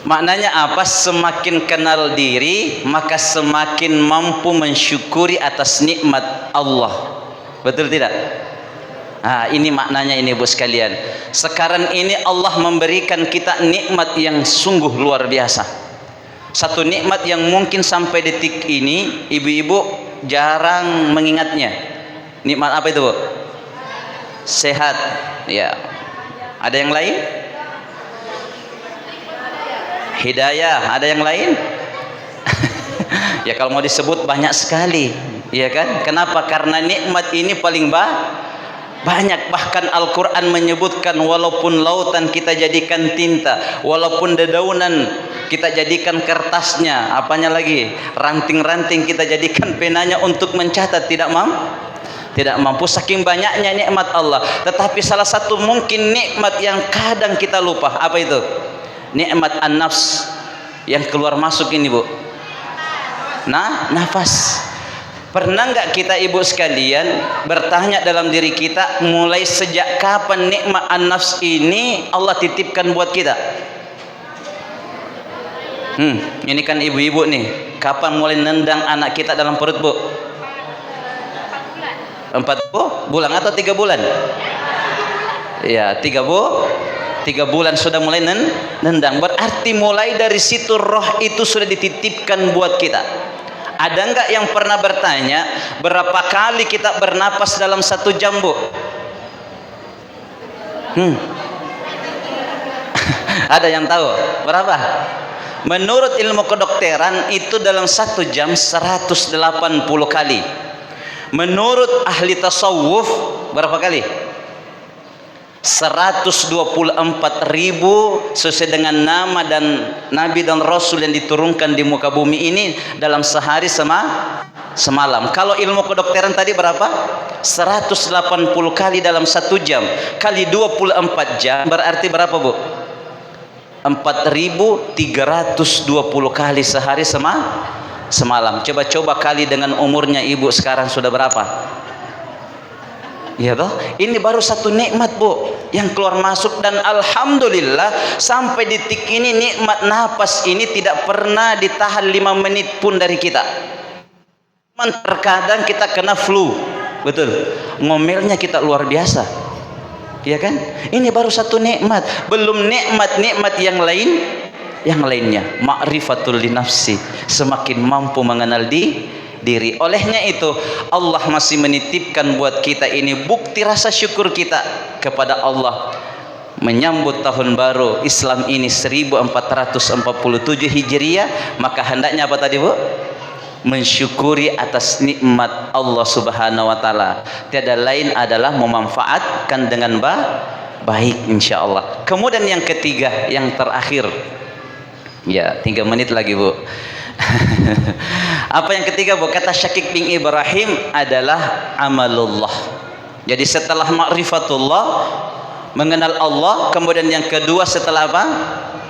Maknanya apa? Semakin kenal diri, maka semakin mampu mensyukuri atas nikmat Allah. Betul tidak? Ini maknanya ini, Bu sekalian. Sekarang ini Allah memberikan kita nikmat yang sungguh luar biasa. Satu nikmat yang mungkin sampai detik ini ibu-ibu jarang mengingatnya. Nikmat apa itu, Bu? Sehat. Ya. Ada yang lain? Hidayah. Ada yang lain? Ya kalau mau disebut banyak sekali, ya kan? Kenapa? Karena nikmat ini paling banyak. Bahkan Al-Quran menyebutkan, walaupun lautan kita jadikan tinta, walaupun dedaunan kita jadikan kertasnya, apanya lagi, ranting-ranting kita jadikan penanya untuk mencatat, tidak mampu, saking banyaknya nikmat Allah. Tetapi salah satu mungkin nikmat yang kadang kita lupa, apa itu? Nikmat an-nafs yang keluar masuk ini, Bu. Nafas. Pernah nggak kita ibu sekalian bertanya dalam diri kita, mulai sejak kapan nikmat an-nafs ini Allah titipkan buat kita? Ini kan ibu-ibu nih, kapan mulai nendang anak kita dalam perut, Bu? 4 bulan atau 3 bulan? Ya, 3 bulan sudah mulai nendang. Berarti mulai dari situ roh itu sudah dititipkan buat kita. Ada nggak yang pernah bertanya berapa kali kita bernapas dalam 1 jam, Bu? Ada yang tahu berapa? Menurut ilmu kedokteran itu dalam 1 jam 180 kali. Menurut ahli tasawuf berapa kali? 124.000 sesuai dengan nama dan nabi dan rasul yang diturunkan di muka bumi ini dalam sehari semalam. Kalau ilmu kedokteran tadi berapa? 180 kali dalam 1 jam kali 24 jam berarti berapa, Bu? 4.320 kali sehari semalam. Coba kali dengan umurnya ibu sekarang sudah berapa? Ya toh, ini baru satu nikmat, Bu, yang keluar masuk. Dan alhamdulillah sampai detik ini nikmat napas ini tidak pernah ditahan 5 menit pun dari kita. Terkadang kita kena flu, betul, ngomelnya kita luar biasa, ya kan? Ini baru satu nikmat, belum nikmat-nikmat yang lainnya. Ma'rifatul linafsi, semakin mampu mengenal diri. Olehnya itu Allah masih menitipkan buat kita ini bukti rasa syukur kita kepada Allah menyambut tahun baru Islam ini 1447 Hijriah. Maka hendaknya apa tadi, Bu? Mensyukuri atas nikmat Allah Subhanahu wa taala. Tiada lain adalah memanfaatkan dengan baik, insyaallah. Kemudian yang ketiga, yang terakhir. Ya, 3 menit lagi, Bu. Apa yang ketiga, Bu? Kata Syakik bin Ibrahim adalah amalullah. Jadi setelah ma'rifatullah, mengenal Allah, kemudian yang kedua setelah apa?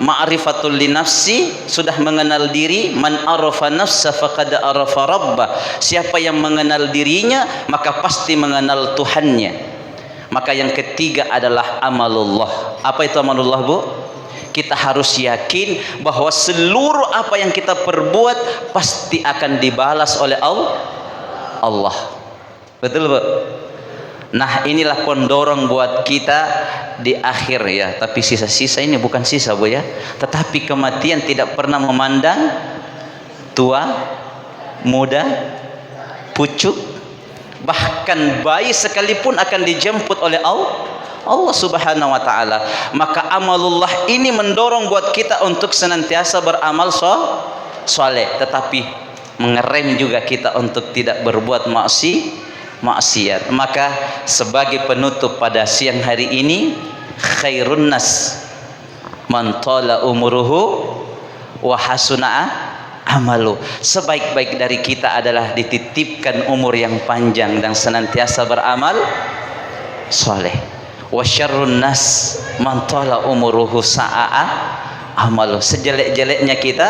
Ma'rifatul linafsi, sudah mengenal diri. Man arafa nafsa faqad arafa rabbah. Siapa yang mengenal dirinya maka pasti mengenal Tuhannya. Maka yang ketiga adalah amalullah. Apa itu amalullah, Bu? Kita harus yakin bahwa seluruh apa yang kita perbuat pasti akan dibalas oleh Allah. Betul, Bu? Nah, inilah pendorong buat kita di akhir ya. Tapi sisa-sisa ini bukan sisa, Bu ya. Tetapi kematian tidak pernah memandang tua, muda, pucuk, bahkan bayi sekalipun akan dijemput oleh Allah Subhanahu wa taala. Maka amalullah ini mendorong buat kita untuk senantiasa beramal soleh, tetapi mengerem juga kita untuk tidak berbuat maksiat. Maka sebagai penutup pada siang hari ini, khairun nas man tala umuruhu wa hasuna amalu. Sebaik-baik dari kita adalah dititipkan umur yang panjang dan senantiasa beramal soleh. Wa syarrun nas man tala umuruhu sa'a amalu. Sejelek-jeleknya kita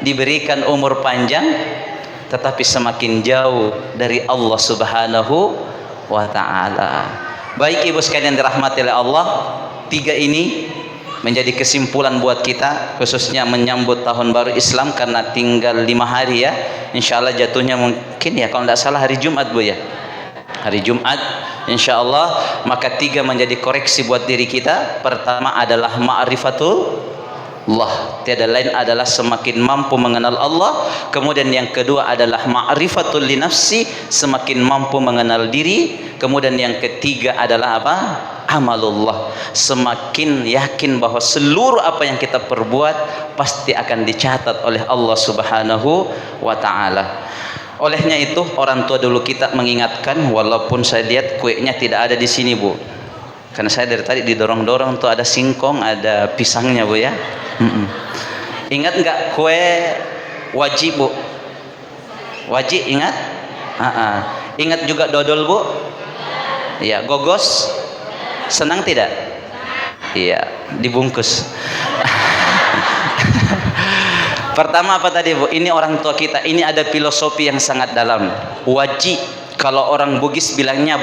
diberikan umur panjang tetapi semakin jauh dari Allah Subhanahu wa taala. Baik ibu sekalian dirahmati oleh Allah, 3 ini menjadi kesimpulan buat kita khususnya menyambut tahun baru Islam, karena tinggal 5 hari ya. Insyaallah jatuhnya mungkin ya kalau tidak salah hari Jumat, Bu ya. Hari Jumat insyaallah. Maka 3 menjadi koreksi buat diri kita. Pertama adalah ma'rifatullah, tiada lain adalah semakin mampu mengenal Allah. Kemudian yang kedua adalah ma'rifatul linafsi, semakin mampu mengenal diri. Kemudian yang ketiga adalah apa? Amalullah, semakin yakin bahwa seluruh apa yang kita perbuat pasti akan dicatat oleh Allah Subhanahu wa taala. Olehnya itu orang tua dulu kita mengingatkan, walaupun saya lihat kuenya tidak ada di sini, Bu. Karena saya dari tadi didorong-dorong tuh ada singkong, ada pisangnya, Bu ya. Ingat nggak kue wajib, Bu? Wajib ingat? Ingat juga dodol, Bu? Ya, gogos. Senang tidak? Iya, dibungkus. Pertama apa tadi Bu? Ini orang tua kita. Ini ada filosofi yang sangat dalam. Wajib. Kalau orang Bugis bilangnya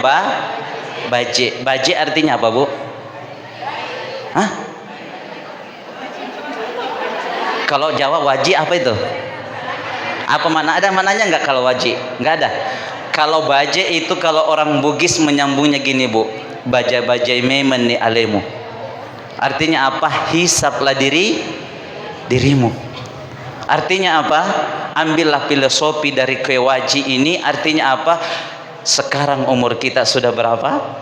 baje. Baje artinya apa Bu? Hah? Kalau Jawa wajib apa itu? Apa mana? Ada mananya nggak kalau wajib? Nggak ada. Kalau baje itu kalau orang Bugis menyambungnya gini Bu. Baja-bajai memen ni alemu. Artinya apa? Hisaplah dirimu. Artinya apa? Ambillah filosofi dari kewaji ini. Artinya apa? Sekarang umur kita sudah berapa?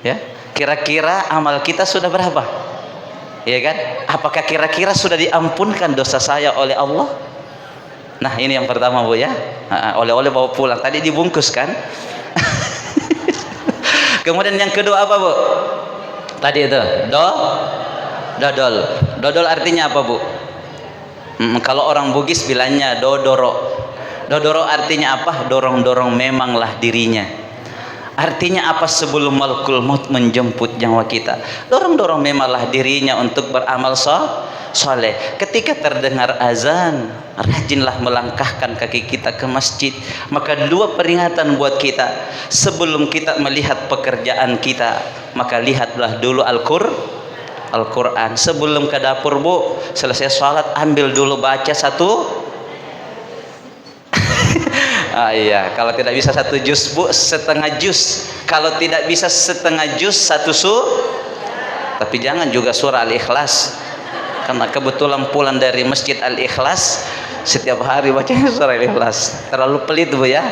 Ya, kira-kira amal kita sudah berapa? Ya kan? Apakah kira-kira sudah diampunkan dosa saya oleh Allah? Nah, ini yang pertama Bu ya. Oleh-oleh bawa pulang. Tadi dibungkus kan? Kemudian yang kedua apa Bu? Tadi itu dodol. Dodol artinya apa Bu? Kalau orang Bugis bilangnya dodoro. Dodoro artinya apa? Dorong-dorong memanglah dirinya. Artinya apa? Sebelum malakul maut menjemput nyawa kita, dorong-dorong memanglah dirinya untuk beramal soleh. Ketika terdengar azan, rajinlah melangkahkan kaki kita ke masjid. Maka dua peringatan buat kita. Sebelum kita melihat pekerjaan kita, maka lihatlah dulu Al-Quran. Sebelum ke dapur Bu, selesai sholat ambil dulu baca satu. Iya, kalau tidak bisa satu juz Bu, setengah juz. Kalau tidak bisa setengah juz, satu tapi jangan juga surah Al-Ikhlas. Karena kebetulan pulang dari masjid Al-Ikhlas, setiap hari baca surah Al-Ikhlas. Terlalu pelit Bu ya.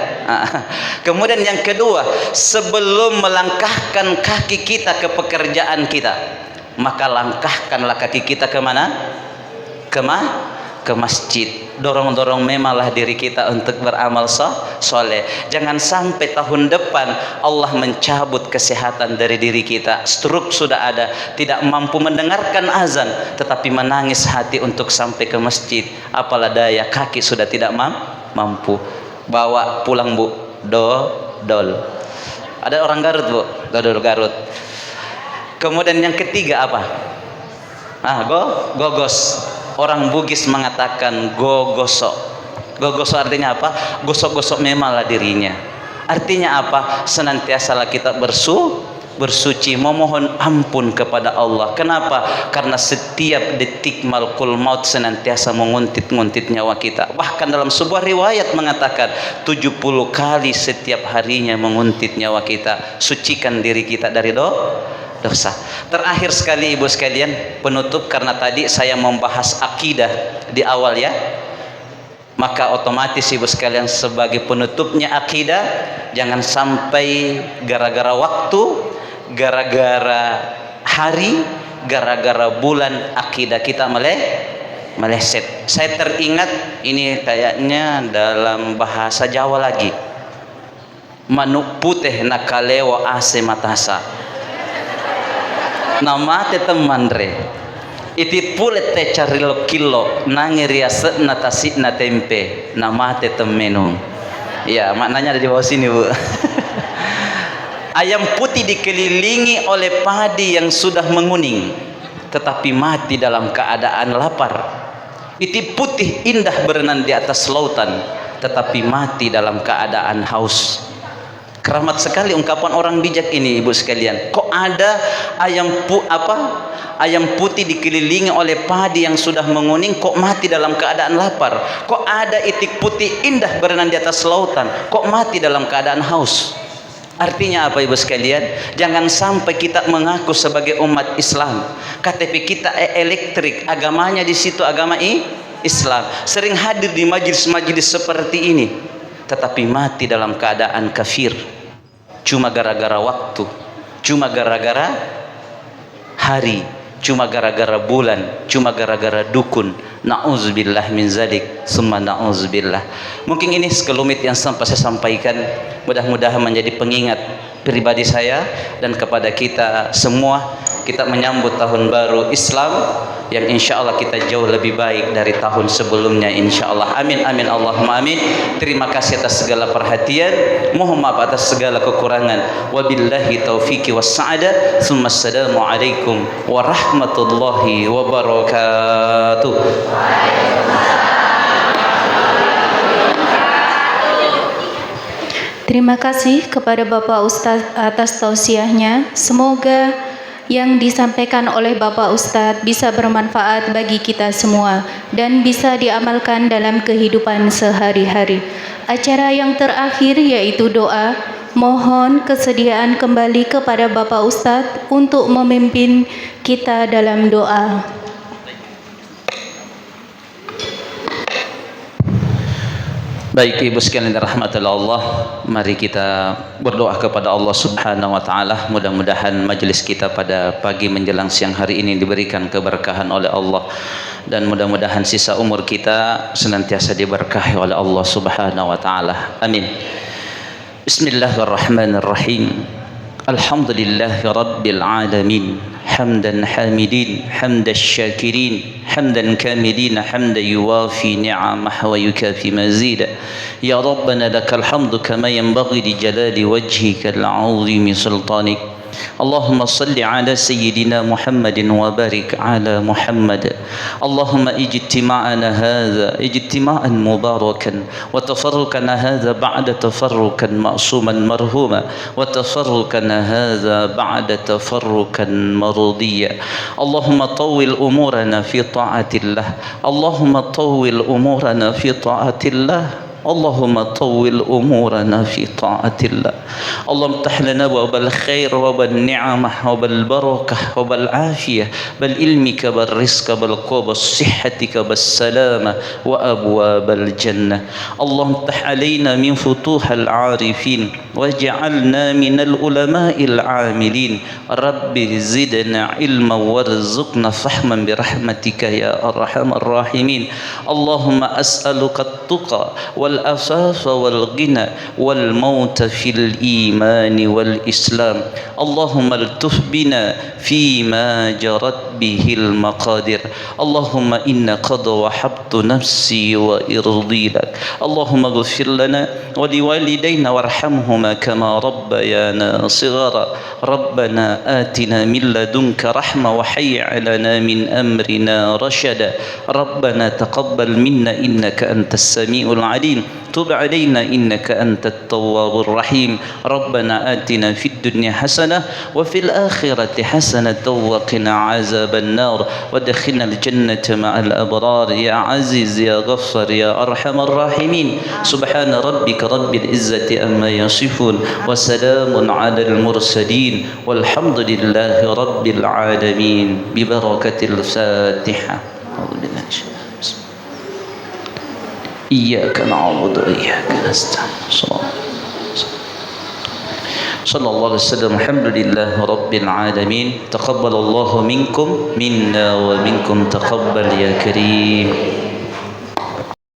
Kemudian yang kedua, sebelum melangkahkan kaki kita ke pekerjaan kita, maka langkahkanlah kaki kita kemana? Ke masjid. Dorong-dorong memanglah diri kita untuk beramal soleh. Jangan sampai tahun depan Allah mencabut kesehatan dari diri kita. Stroke sudah ada, tidak mampu mendengarkan azan, tetapi menangis hati untuk sampai ke masjid. Apalah daya, kaki sudah tidak mampu. Bawa pulang Bu, dodol. Ada orang Garut Bu, dodol Garut. Kemudian yang ketiga apa? Gogos. Orang Bugis mengatakan gogoso. Gogoso artinya apa? Gosok-gosok memanglah dirinya. Artinya apa? Senantiasalah kita bersuci, memohon ampun kepada Allah. Kenapa? Karena setiap detik malakul maut senantiasa menguntit-nguntit nyawa kita. Bahkan dalam sebuah riwayat mengatakan 70 kali setiap harinya menguntit nyawa kita. Sucikan diri kita dari dosa. Terakhir sekali ibu sekalian, penutup, karena tadi saya membahas akidah di awal ya, maka otomatis ibu sekalian sebagai penutupnya akidah, jangan sampai gara-gara waktu, gara-gara hari, gara-gara bulan akidah kita meleset. Saya teringat ini kayaknya dalam bahasa Jawa lagi, manuk putih nakalewa ase matasa. Nama te teman re iti pulet te carilo kilo nangiria setna tasitna tempe nama te temenu. Ya, maknanya ada di bawah sini Bu. Ayam putih dikelilingi oleh padi yang sudah menguning, tetapi mati dalam keadaan lapar. Iti putih indah berenang di atas lautan, tetapi mati dalam keadaan haus. Keramat sekali ungkapan orang bijak ini ibu sekalian. Kok ada ayam putih dikelilingi oleh padi yang sudah menguning, kok mati dalam keadaan lapar? Kok ada itik putih indah berenang di atas lautan, kok mati dalam keadaan haus? Artinya apa ibu sekalian? Jangan sampai kita mengaku sebagai umat Islam, KTP kita elektrik, agamanya di situ agama Islam, sering hadir di majelis-majelis seperti ini, tetapi mati dalam keadaan kafir. Cuma gara-gara waktu, cuma gara-gara hari, cuma gara-gara bulan, cuma gara-gara dukun. Na'udzubillah min zalik, summa na'udzubillah. Mungkin ini sekelumit yang sempat saya sampaikan, mudah-mudahan menjadi pengingat pribadi saya dan kepada kita semua. kita menyambut tahun baru Islam yang insya Allah kita jauh lebih baik dari tahun sebelumnya insya Allah. Amin amin Allahumma amin. Terima kasih atas segala perhatian, mohon maaf atas segala kekurangan. Wabillahi taufiqi wassa'adah. Assalamualaikum warahmatullahi wabarakatuh. Terima kasih kepada Bapak Ustadz atas tausiahnya. Semoga yang disampaikan oleh Bapak Ustadz bisa bermanfaat bagi kita semua dan bisa diamalkan dalam kehidupan sehari-hari. Acara yang terakhir yaitu doa. Mohon kesediaan kembali kepada Bapak Ustadz untuk memimpin kita dalam doa. Baik ibu sekalian dirahmati Allah, mari kita berdoa kepada Allah Subhanahu wa taala. Mudah-mudahan majelis kita pada pagi menjelang siang hari ini diberikan keberkahan oleh Allah, dan mudah-mudahan sisa umur kita senantiasa diberkahi oleh Allah Subhanahu wa taala. Amin. Bismillahirrahmanirrahim. Alhamdulillahi rabbil alamin. حمدا حامدين حمد الشاكرين حمدا كاملين حمدا يوافي نعمه ويكافي مزيدا. يا ربنا لك الحمد كما ينبغي لجلال وجهك العظيم سلطانك. اللهم صل على سيدنا محمد وبارك على محمد. اللهم اجتماعنا هذا اجتماعا مباركا، وتفرقنا هذا بعد تفرقا معصوما مرهوما، وتفرقنا هذا بعد تفرقا مرضيا. اللهم طول امورنا في طاعه الله. اللهم طول امورنا في طاعه الله. اللهم طول أمورنا في طاعة الله. اللهم افتح لنا باب الخير وباب النعمة وباب البركة وباب العافية بالعلمك بالرزق بالقوة بالصحة بالسلامة وأبواب الجنة. اللهم افتح علينا من فتوح العارفين واجعلنا من العلماء العاملين. رب زدنا علما وارزقنا فهما برحمتك يا أرحم الراحمين. اللهم أسألك التقى والأفاف والغنى والموت في الإيمان والإسلام. اللهم التف بنا فيما جرت به المقادير. اللهم إن قد وحبت نفسي وإرضي لك. اللهم اغفر لنا ولوالدينا وارحمهما كما ربيانا صغارا. ربنا آتنا من لدنك رحمة وهيئ لنا من أمرنا رشدا. ربنا تقبل منا إنك أنت السميع العليم. تب علينا إنك أنت التواب الرحيم. ربنا آتنا في الدنيا حسنة وفي الآخرة حسنة وقنا عذاب النار وادخلنا الجنة مع الأبرار يا عزيز يا غفار يا أرحم الراحمين. سبحان ربك رب العزة أما يصفون وسلام على المرسلين والحمد لله رب العالمين ببركة الفاتحة. إياك نعبد وإياك نستعين. صلى الله عليه وسلم. الحمد لله رب العالمين. تقبل الله منكم منا ومنكم تقبل يا كريم.